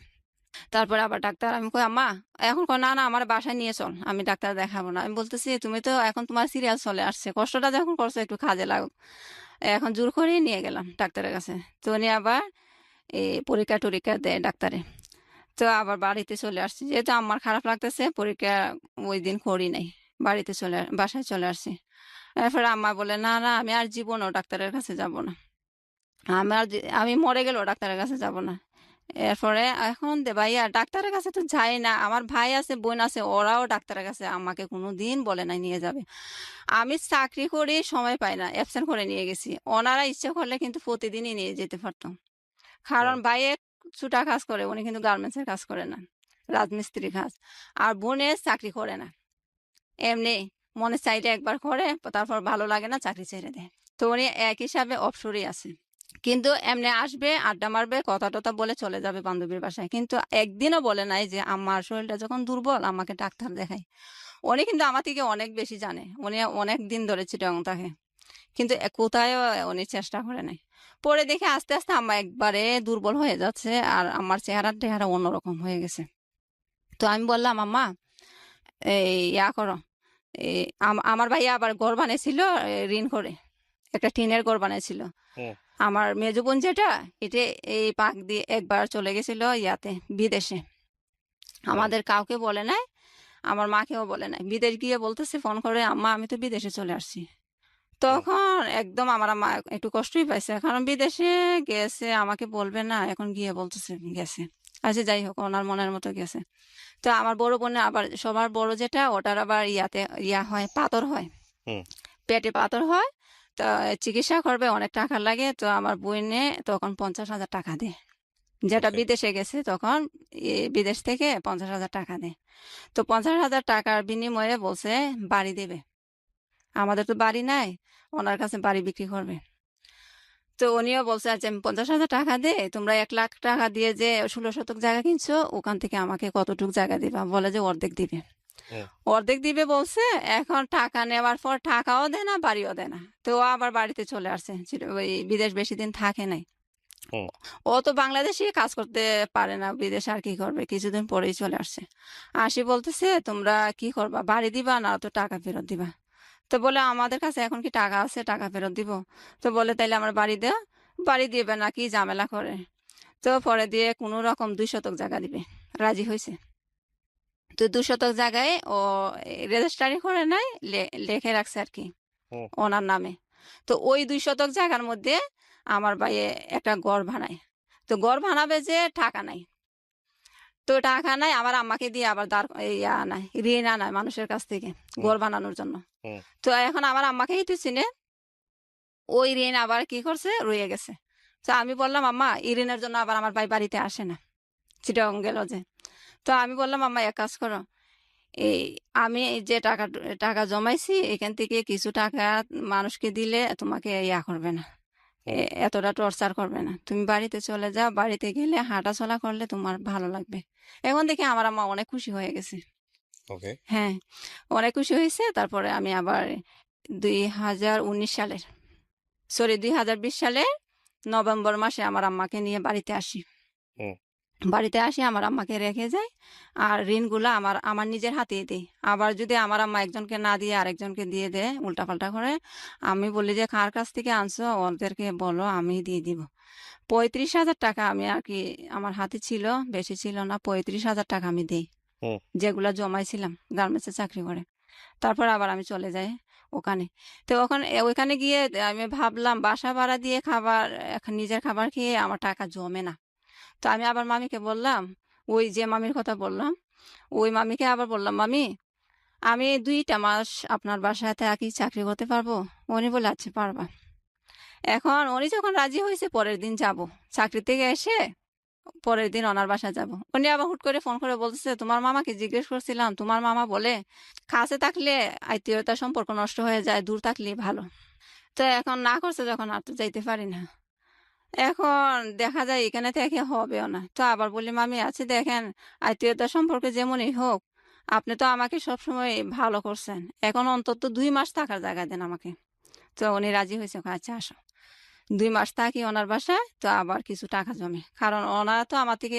তারপরে আবার ডাক্তার, আমি কই, আম্মা, এখন কয়, না না, আমার বাসায় নিয়ে চল, আমি ডাক্তার দেখাবো না। আমি বলতেছি, তুমি তো এখন তোমার সিরিয়াল চলে আসছে, কষ্টটা যখন করছো একটু কাজে লাগুক। এখন জোর করে নিয়ে গেলাম ডাক্তারের কাছে। তো উনি আবার এই পরীক্ষা টরীক্ষা দেয় ডাক্তারে। তো আবার বাড়িতে চলে আসছি, যেহেতু আমার খারাপ লাগতেছে, পরীক্ষা ওই দিন করি নাই, বাসায় চলে আসছি। এরপরে আম্মা বলে, না না, আমি আর জীবনও ডাক্তারের কাছে যাব না, আমি মরে গেলেও ডাক্তারের কাছে যাব না। এরপরে এখন ভাইয়া ডাক্তারের কাছে তো যাই না, আমার ভাই আছে, বোন আছে, ওরাও ডাক্তারের কাছে আমাকে কোনো দিন বলে নাই নিয়ে যাবে। আমি চাকরি করি, সময় পাই না, অ্যাবসেন্ট করে নিয়ে গেছি। ওনারা ইচ্ছে করলে কিন্তু প্রতিদিনই নিয়ে যেতে পারতাম, কারণ হুম, ভাইয়ে ছুটা কাজ করে, উনি কিন্তু গার্মেন্টসের কাজ করে না, রাজমিস্ত্রি কাজ। আর বোনে চাকরি করে না, এমনি মনে চাইলে একবার করে, তারপর ভালো লাগে না, চাকরি ছেড়ে দেয়। তো উনি এক হিসাবে অবসরই আছে, কিন্তু এমনি আসবে, আড্ডা মারবে, কথা টথা বলে চলে যাবে বান্ধবীর বাসায়, কিন্তু একদিনও বলে নাই যে আমার শরীরটা যখন দুর্বল আমাকে ডাক্তার দেখাই। উনি কিন্তু আমার থেকে অনেক বেশি জানে, উনি অনেক দিন ধরে চিটাং থাকে, কিন্তু কোথায়ও উনি চেষ্টা করে নাই। পরে দেখে আস্তে আস্তে আম্মা একবারে দুর্বল হয়ে যাচ্ছে, আর আমার চেহারা অন্যরকম হয়ে গেছে। তো আমি বললাম, আম্মা, এই ইয়া করো, এই আমার ভাইয়া আবার ঘর বানিয়েছিল, ঋণ করে একটা টিনের ঘর বানিয়েছিল। হুম, আমার মেজো বোন যেটা, এটা এই পাক দিয়ে একবার চলে গেছিল ইয়াতে, বিদেশে, হুম, আমাদের কাউকে বলে নাই, আমার মাকেও বলে নাই। বিদেশ গিয়ে বলতেছে ফোন করে, আম্মা আমি তো বিদেশে চলে আসছি। হুম, তখন একদম আমার আম্মা একটু কষ্টই পাইছে, কারণ বিদেশে গেছে, আমাকে বলবে না, এখন গিয়ে বলতেছে গেছে। আচ্ছা যাই হোক, ওনার মনের মতো গেছে। তো আমার বড় বোনের আবার, সবার বড় যেটা, ওটার আবার ইয়া হয়, পাথর হয়, হুম, পেটে পাথর হয়। তা চিকিৎসা করবে, অনেক টাকা লাগে। তো আমার বোনে তখন 50,000 টাকা দেয়, যেটা ওকে, বিদেশে গেছে তখন, বিদেশ থেকে 50,000 টাকা দেয়। তো 50,000 টাকার বিনিময়ে বলছে বাড়ি দেবে, আমাদের তো বাড়ি নাই, ওনার কাছে বাড়ি বিক্রি করবে। তো উনিও বলছে, আচ্ছা আমি 50,000 টাকা দে, তোমরা 1 লাখ টাকা দিয়ে যে 16 শতক জায়গা কিনছো, ওখান থেকে আমাকে কতটুক জায়গা দিবা, বলে যে অর্ধেক দিবে। হুম। অর্ধেক দিবে বলছে। এখন টাকা নেওয়ার পর টাকাও দেয় না, বাড়িও দেয় না। তো ও আবার বাড়িতে চলে আসছে। ওই বিদেশ বেশি দিন থাকে নাই। হুম। ও তো বাংলাদেশে কাজ করতে পারে না, বিদেশে আর কি করবে, কিছুদিন পরেই চলে আসছে। আসি বলতেছে, তোমরা কি করবা, বাড়ি দিবা না তো টাকা ফেরত দিবা? তো বলে, আমাদের কাছে এখন কি টাকা আছে, টাকা ফেরত দিব? তো বলে, তাইলে আমার বাড়ি দেও। বাড়ি দিবে না, কি ঝামেলা করে। তো পরে দিয়ে কোনো রকম 2 শতক জায়গা দিবে, রাজি হয়েছে। তো 2 শতক জায়গায় ও রেজিস্ট্রারি করে নাই, লেখে রাখছে আর কি হুম। ওনার নামে। তো ওই 2 শতক জায়গার মধ্যে আমার ভাই একটা ঘর বানায়। তো ঘর বানাবে, যে টাকা নাই। তো টাকা নাই, আমার আম্মাকে দিয়ে আবার ইয়া আনায়, ঋণ আনায় মানুষের কাছ থেকে হুম। ঘর বানানোর জন্য। হুম। তো এখন আমার আম্মাকেই তো চিনে, ওই ঋণ আবার কি করছে, রয়ে গেছে। তো আমি বললাম, আম্মা, এই ঋণের জন্য আবার আমার ভাই বাড়িতে আসে না, চিটাগং গেল যে। তো আমি বললাম, আম্মা, এক কাজ করো, এই আমি এই যে টাকা টাকা জমাইছি, এখান থেকে কিছু টাকা মানুষকে দিলে তোমাকে ইয়া করবে না, হুম। এতটা টর্চার করবে না। তুমি বাড়িতে চলে যাও, বাড়িতে গেলে হাঁটা চলা করলে তোমার ভালো লাগবে। এখন দেখি আমার আম্মা অনেক খুশি হয়ে গেছে। ওকে। হ্যাঁ, অনেক খুশি হয়েছে। তারপরে আমি আবার 2019 সালের, সরি 2020 সালের নভেম্বর মাসে আমার আম্মাকে নিয়ে বাড়িতে আসি। হুম। বাড়িতে আসি, আমার আম্মাকে রেখে যাই। আর ঋণগুলো আমার আমার নিজের হাতেই দিই। আবার যদি আমার আম্মা একজনকে না দিয়ে আরেকজনকে দিয়ে দেয়, উল্টাপাল্টা করে, আমি বলি যে, কার কাছ থেকে আনছো ওদেরকে বলো, আমি দিয়ে দিব। 35,000 টাকা আমি আর কি আমার হাতে ছিল, বেশি ছিল না, 35,000 টাকা আমি দিই, হুম। যেগুলা জমাইছিলাম গার্মেন্টসে চাকরি করে। তারপর আবার আমি চলে যাই ওখানে। তো ওইখানে গিয়ে আমি ভাবলাম, বাসা ভাড়া দিয়ে খাবার, এখন নিজের খাবার খেয়ে আমার টাকা জমে না। তো আমি আবার মামিকে বললাম, ওই যে মামির কথা বললাম, ওই মামিকে আবার বললাম, মামি, আমি 2টা মাস আপনার বাসায় থাকি, চাকরি করতে পারবো? উনি বলে, আচ্ছা, পারবা। এখন উনি যখন রাজি হয়েছে, পরের দিন যাব, চাকরি থেকে এসে পরের দিন ওনার বাসায় যাব। উনি আবার হুট করে ফোন করে বলতেছে, তোমার মামাকে জিজ্ঞেস করছিলাম, তোমার মামা বলে কাছে থাকলে আত্মীয়তার সম্পর্ক নষ্ট হয়ে যায়, দূর থাকলে ভালো। তো এখন না করছে যখন, আর তো যাইতে পারি না। এখন দেখা যায় এখানে থেকে হবেও না। তো আবার বলি, মামি, আছে দেখেন, আত্মীয়তার সম্পর্কে যেমনই হোক, আপনি তো আমাকে সবসময় ভালো করছেন, এখন অন্তত 2 মাস থাকার জায়গা দেন আমাকে। তো উনি রাজি হয়েছে, কয়, আচ্ছা, আসো। 2 মাস থাকি ওনার বাসায়। তো আবার কিছু টাকা জমে, কারণ ওনারা তো আমার থেকে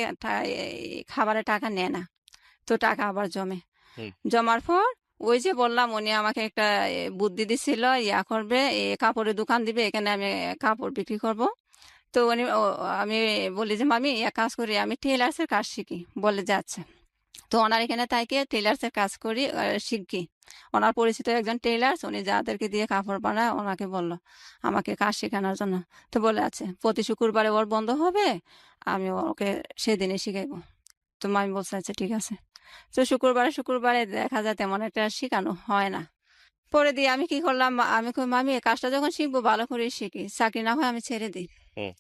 খাবারের টাকা নেয় না। তো টাকা আবার জমে। হুম। জমার পর, ওই যে বললাম, উনি আমাকে একটা বুদ্ধি দিছিল, ইয়া করবে, কাপড়ের দোকান দিবে, এখানে আমি কাপড় বিক্রি করব। তো আমি বলি যে, মামি, এক কাজ করি, আমি টেলার্সের কাজ শিখি। বলে যে, আচ্ছা। তো ওনার এখানে তাইকে টেলার্সের কাজ করি, শিখি। ওনার পরিচিত একজন টেলার্স, উনি যাদেরকে দিয়ে কাপড় বানায়, ওনাকে বললো আমাকে কাজ শেখানোর জন্য। তো বলে, আছে, প্রতি শুক্রবারে ওর বন্ধ হবে, আমি ওকে সেদিনে শিখাইবো। তো মামি বলছে, আচ্ছা, ঠিক আছে। তো শুক্রবারে শুক্রবারে দেখা যায় তেমন একটা শেখানো হয় না। পরে দিয়ে আমি কি করলাম, আমি কই, মামি, এই কাজটা যখন শিখবো ভালো করে শিখি, চাকরি না হয় আমি ছেড়ে দিই। হুম।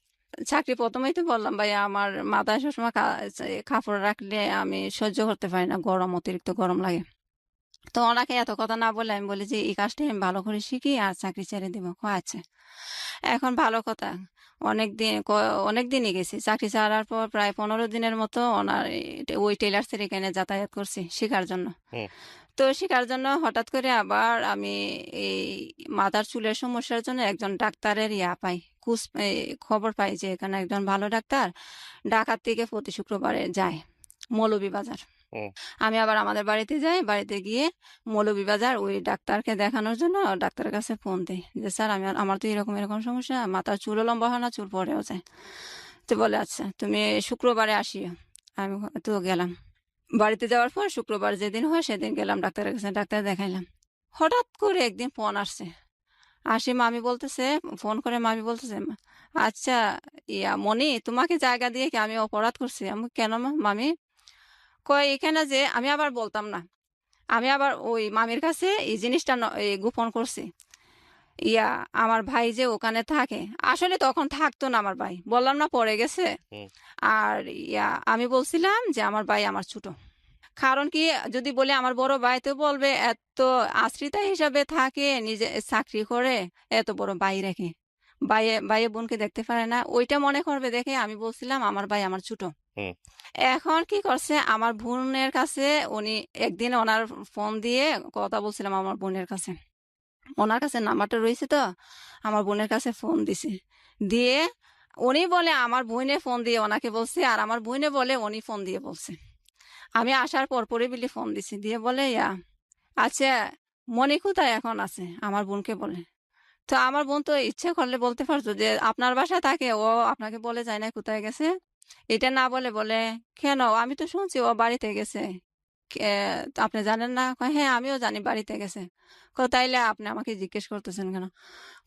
চাকরি প্রথমেই তো বললাম, ভাই, আমার মাথায় সবসময় কাপড় রাখলে আমি সহ্য করতে পারি না, গরম, অতিরিক্ত গরম লাগে। তো ওনাকে এত কথা না বলে আমি বলি যে, এই কাজটাই আমি ভালো করে শিখি আর চাকরি ছেড়ে দিব। আচ্ছা। এখন ভালো কথা, অনেক দিনই গেছি, চাকরি ছাড়ার পর প্রায় 15 দিনের মতো ওনার ওই টেলার্সের এখানে যাতায়াত করছি শেখার জন্য। হুম। তো শেখার জন্য হঠাৎ করে আবার আমি এই মাথার চুলের সমস্যার জন্য একজন ডাক্তারের পাই, খবর পাই যে এখানে একজন ভালো ডাক্তার ঢাকার থেকে প্রতি শুক্রবারে যায়, মৌলভীবাজার। হুম। আমি আবার আমাদের বাড়িতে যাই, বাড়িতে গিয়ে মৌলভীবাজার ওই ডাক্তারকে দেখানোর জন্য ডাক্তারের কাছে ফোন দিই যে, স্যার, আমার তো এরকম এরকম সমস্যা, মাথার চুলও লম্বা হয় না, চুল পড়েও যায়। তো বলে, আচ্ছা, তুমি শুক্রবারে আসিও। আমি তো গেলাম। বাড়িতে যাওয়ার পর শুক্রবার যেদিন হয় সেদিন গেলাম ডাক্তারের কাছে, ডাক্তার দেখাইলাম। হঠাৎ করে একদিন ফোন আসছে। আসি, মামি বলতেছে, ফোন করে মামি বলতেছে, আচ্ছা, মনি, তোমাকে জায়গা দিয়ে কি আমি অপরাধ করছি? আমি, কেন মামি? কয়, এখানে যে, আমি আবার বলতাম না, আমি আবার ওই মামির কাছে এই জিনিসটা গোপন করছি। ইয়া আমার ভাই যে ওখানে থাকে, আসলে তখন থাকতো না আমার ভাই, বললাম না, পড়ে গেছে। হুম। আর আমি বলছিলাম যে আমার ভাই আমার ছোট। কারণ কি, যদি বলে আমার বড় ভাই, তো বলবে এত আশ্রিতা হিসাবে থাকে, নিজে চাকরি করে, এত বড় ভাই রেখে ভাইয়ে ভাইয়ে বোনকে দেখতে পারে না, ওইটা মনে করবে দেখে আমি বলছিলাম আমার ভাই আমার ছোট। হুম। এখন কি করছে আমার বোনের কাছে উনি একদিন ওনার ফোন দিয়ে কথা বলছিলাম আমার বোনের কাছে। ওনার কাছে নাম্বারটা রয়েছে তো আমার বোনের কাছে ফোন দিছে। দিয়ে উনি বলে আমার বোনে ফোন দিয়ে ওনাকে বলছে আর আমার বোনে বলে উনি ফোন দিয়ে বলছে। আমি আসার পরপরই বিলি ফোন দিছি। দিয়ে বলে আচ্ছা মনি কোথায় এখন আছে? আমার বোনকে বলে। তো আমার বোন তো ইচ্ছে করলে বলতে পারতো যে আপনার বাসায় থাকে, ও আপনাকে বলে যায় না কোথায় গেছে? এটা না বলে বলে কেন আমি তো শুনছি ও বাড়িতে গেছে। আপনি জানেন না? কয় হ্যাঁ আমিও জানি বাড়িতে গেছে। তাইলে আপনি আমাকে জিজ্ঞেস করতেছেন কেন?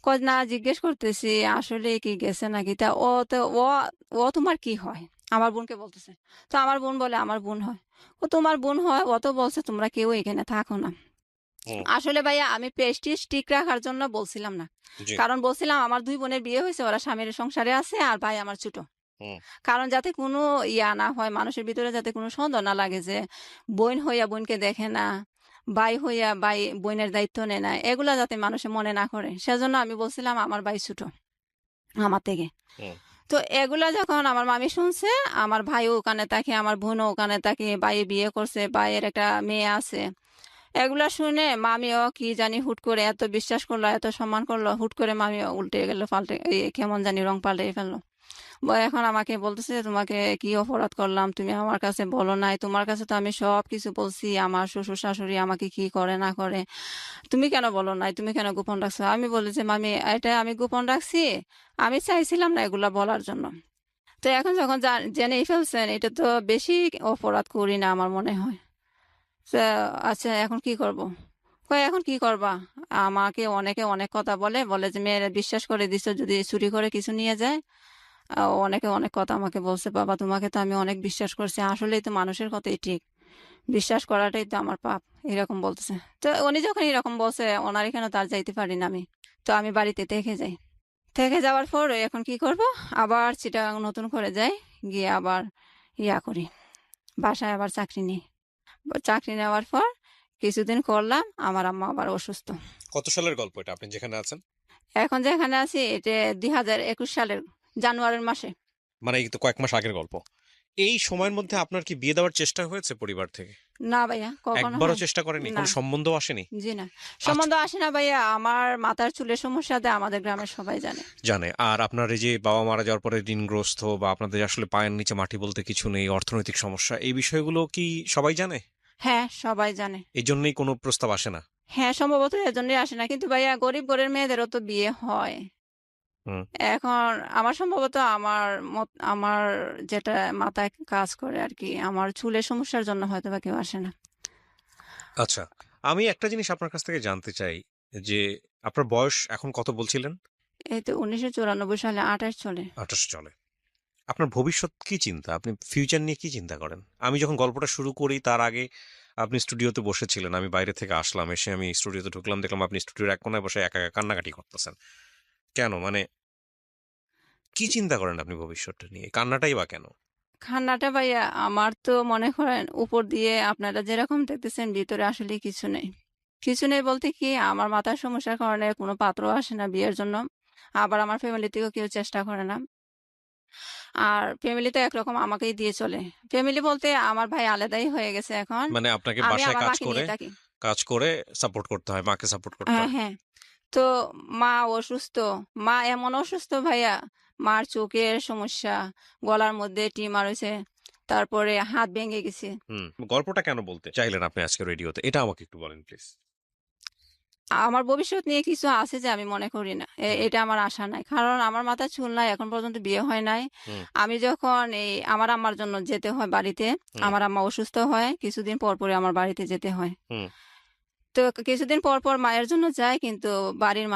কয় না জিজ্ঞেস করতেছি আসলে কি গেছে নাকি। তা ও তো ও তোমার কি হয়? আমার বোনকে বলতেছে। তো আমার বোন বলে আমার বোন হয়। ও তোমার বোন হয়, ও তো বলছে তোমরা কেউ এখানে থাকো না। হুম। আসলে ভাইয়া আমি প্রেস্টিজ ঠিক রাখার জন্য বলছিলাম না। জি। কারণ বলছিলাম আমার ২ বোনের বিয়ে হয়েছে, ওরা স্বামীর সংসারে আছে আর ভাই আমার ছোট। হুম। কারণ যাতে কোনো না হয়, মানুষের ভিতরে যাতে কোনো সন্দেহ না লাগে যে বোন হইয়া বোনকে দেখে না, ভাই হইয়া ভাই বোনের দায়িত্ব নেয় না। এগুলা যাতে মানুষে মনে না করে। সেজন্য আমি বলছিলাম আমার ভাই ছোট আমার থেকে। হুম। তো এগুলা যখন আমার মামি শুনছে, আমার ভাইও ওখানে থাকে, আমার বোনও ওখানে থাকে, ভাই বিয়ে করছে, ভাইয়ের একটা মেয়ে আছে। এগুলা শুনে মামিও কি জানি হুট করে এত বিশ্বাস করলো, এত সম্মান করলো, হুট করে মামিও উল্টে গেল, পাল্টে কেমন জানি রং পাল্টে ফেললো। এখন আমাকে বলতেছে যে, তোমাকে কি অপরাধ করলাম, তুমি আমার কাছে বলো নাই, তোমার কাছে তো আমি সব কিছু বলছি, আমার শ্বশুর শাশুড়ি আমাকে কি করে না করে, তুমি কেন বলো নাই, তুমি কেন গোপন রাখছো? আমি বলি যে মামি এটা আমি গোপন রাখছি, আমি চাইছিলাম না এগুলা বলার জন্য। তো এখন যখন জেনেই ফেলছেন, এটা তো বেশি অপরাধ করি না আমার মনে হয়। তা আচ্ছা এখন কি করব? কয় এখন কি করবা? আমাকে অনেকে অনেক কথা বলে, বলে যে মেয়েরা বিশ্বাস করে দিছো যদি চুরি করে কিছু নিয়ে যায়। অনেকে অনেক কথা আমাকে বলছে, বাবা তোমাকে তো আমি অনেক বিশ্বাস করছি, আসলেই তো মানুষের কথাই ঠিক, বিশ্বাস করাটাই তো আমার পাপ, এরকম বলতেছে। তো উনি যখন এরকম বলছে ওনার এখানে তার যাইতে পারি না আমি। তো আমি বাড়িতে থেকে যাই। থেকে যাওয়ার পর এখন কি করব? আবার চিটাগাং নতুন করে যাই, গিয়ে আবার করি, বাসায় আবার চাকরি নিই। চাকরি নেওয়ার পর কিছুদিন করলাম, আমার আম্মা আবার অসুস্থ। কত সালের গল্প এটা আপনি যেখানে আছেন? এখন যেখানে আছি এটা ২০২১ সালের জানুয়ারির মাসে। মানে এই তো কয়েক মাস আগের গল্প। এই সময়ের মধ্যে আপনার কি বিয়ে দেওয়ার চেষ্টা হয়েছে পরিবার থেকে? না ভাইয়া, কখনো একবারও হয় চেষ্টা করেনি? না। কোনো সম্বন্ধও আসেনি? জি না, আচ্ছা। সম্বন্ধ আসে না ভাইয়া। আমার মাথার চুলের সমস্যাতে আমাদের গ্রামের সবাই জানে। জানে। আর আপনার এই যে বাবা মারা যাওয়ার পরে ঋণগ্রস্ত বা আপনাদের আসলে পায়ের নিচে মাটি বলতে কিছু নেই, অর্থনৈতিক সমস্যা, এই বিষয়গুলো কি সবাই জানে? হ্যাঁ সবাই জানে। এজন্যই কোনো প্রস্তাব আসে না? হ্যাঁ সম্ভবত এজন্যই আসে না, কিন্তু ভাইয়া গরিব ঘরের মেয়েদেরও তো বিয়ে হয়। হুম। এখন আমার সম্ভবত আমার যেটা মাথায় কাজ করে আর কি, আমার চুলের সমস্যার জন্য হয়তো বা কেউ আসে না। আচ্ছা। আমি একটা জিনিস আপনার কাছ থেকে জানতে চাই যে, আপনার বয়স এখন কত বলছিলেন? এই তো ১৯৯৪ সালে ২৮ চলে। ২৮ চলে। আপনার ভবিষ্যৎ কি চিন্তা? আপনি ফিউচার নিয়ে কি চিন্তা করেন? আমি যখন গল্পটা শুরু করি তার আগে আপনি স্টুডিওতে বসেছিলেন। আমি বাইরে থেকে আসলাম। এসে আমি স্টুডিওতে ঢুকলাম, দেখলাম আপনি স্টুডিওর এক কোণায় বসে একা, একা কান্নাকাটি করতেছেন। কেন? মানে কি চিন্তা করেন আপনি ভবিষ্যৎটা নিয়ে? কান্নাটাই বা কেন? খান্নাটা ভাইয়া আমার তো মনে করেন উপর দিয়ে আপনারা যেরকম দেখতেছেন, ভিতরে আসলে কিছু নেই। কিছু নেই বলতে কি, আমার মাথার সমস্যার কারণে কোনো পাত্র আসে না বিয়ের জন্য। আবার আমার ফ্যামিলি থেকেও কেউ চেষ্টা করে না। আর ফ্যামিলি তো একরকম আমাকেই দিয়ে চলে। ফ্যামিলি বলতে আমার ভাই আলাদাই হয়ে গেছে এখন। মানে আপনাকে আমি বাসায় আমার মাকে নিয়ে থাকি। কাজ করে সাপোর্ট করতে হয়, মাকে সাপোর্ট করতে হয়। হ্যাঁ। তো মা অসুস্থ। মা এমন অসুস্থ ভাইয়া, মার চোখের সমস্যা, গলার মধ্যে টিউমার হইছে, তারপরে হাত ভেঙে গেছে। হুম। গল্পটা কেন বলতে চাইলেন আপনি আজকে রেডিওতে? এটা আমাকে একটু বলেন প্লিজ। আমার ভবিষ্যৎ নিয়ে কিছু আছে যে আমি মনে করি না। হুম। এটা আমার আশা নাই। কারণ আমার মাথায় চুল নাই, এখন পর্যন্ত বিয়ে হয় নাই। হুম। আমি যখন আমার আম্মার জন্য যেতে হয় বাড়িতে, হুম। আমার আম্মা অসুস্থ হয়, কিছুদিন পর পরই আমার বাড়িতে যেতে হয়। হুম। তো কিছুদিন পর পর মায়ের জন্য যাই, কিন্তু বাড়ির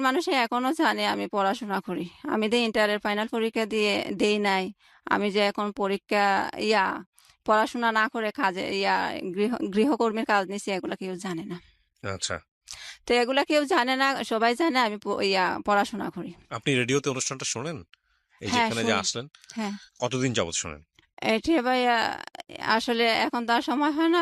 মানুষে এখনো জানে আমি পড়াশোনা করি। আমি যে ইন্টারের ফাইনাল পরীক্ষা দিয়ে দেই নাই। আমি যে এখন পরীক্ষা ইয়া পড়াশোনা না করে কাজে গৃহকর্মীর কাজ নিছি, এগুলা কেউ জানে না। আচ্ছা। তো এগুলা কেউ জানে না, সবাই জানে আমি পড়াশোনা করি। আপনি রেডিওতে অনুষ্ঠানটা শোনেন? এই যে হ্যাঁ এখানে যে শুনি। আসলেন, হ্যাঁ। কতদিন যাবত শোনেন? এটা ভাইয়া আসলে এখন তো আর সময় হয় না,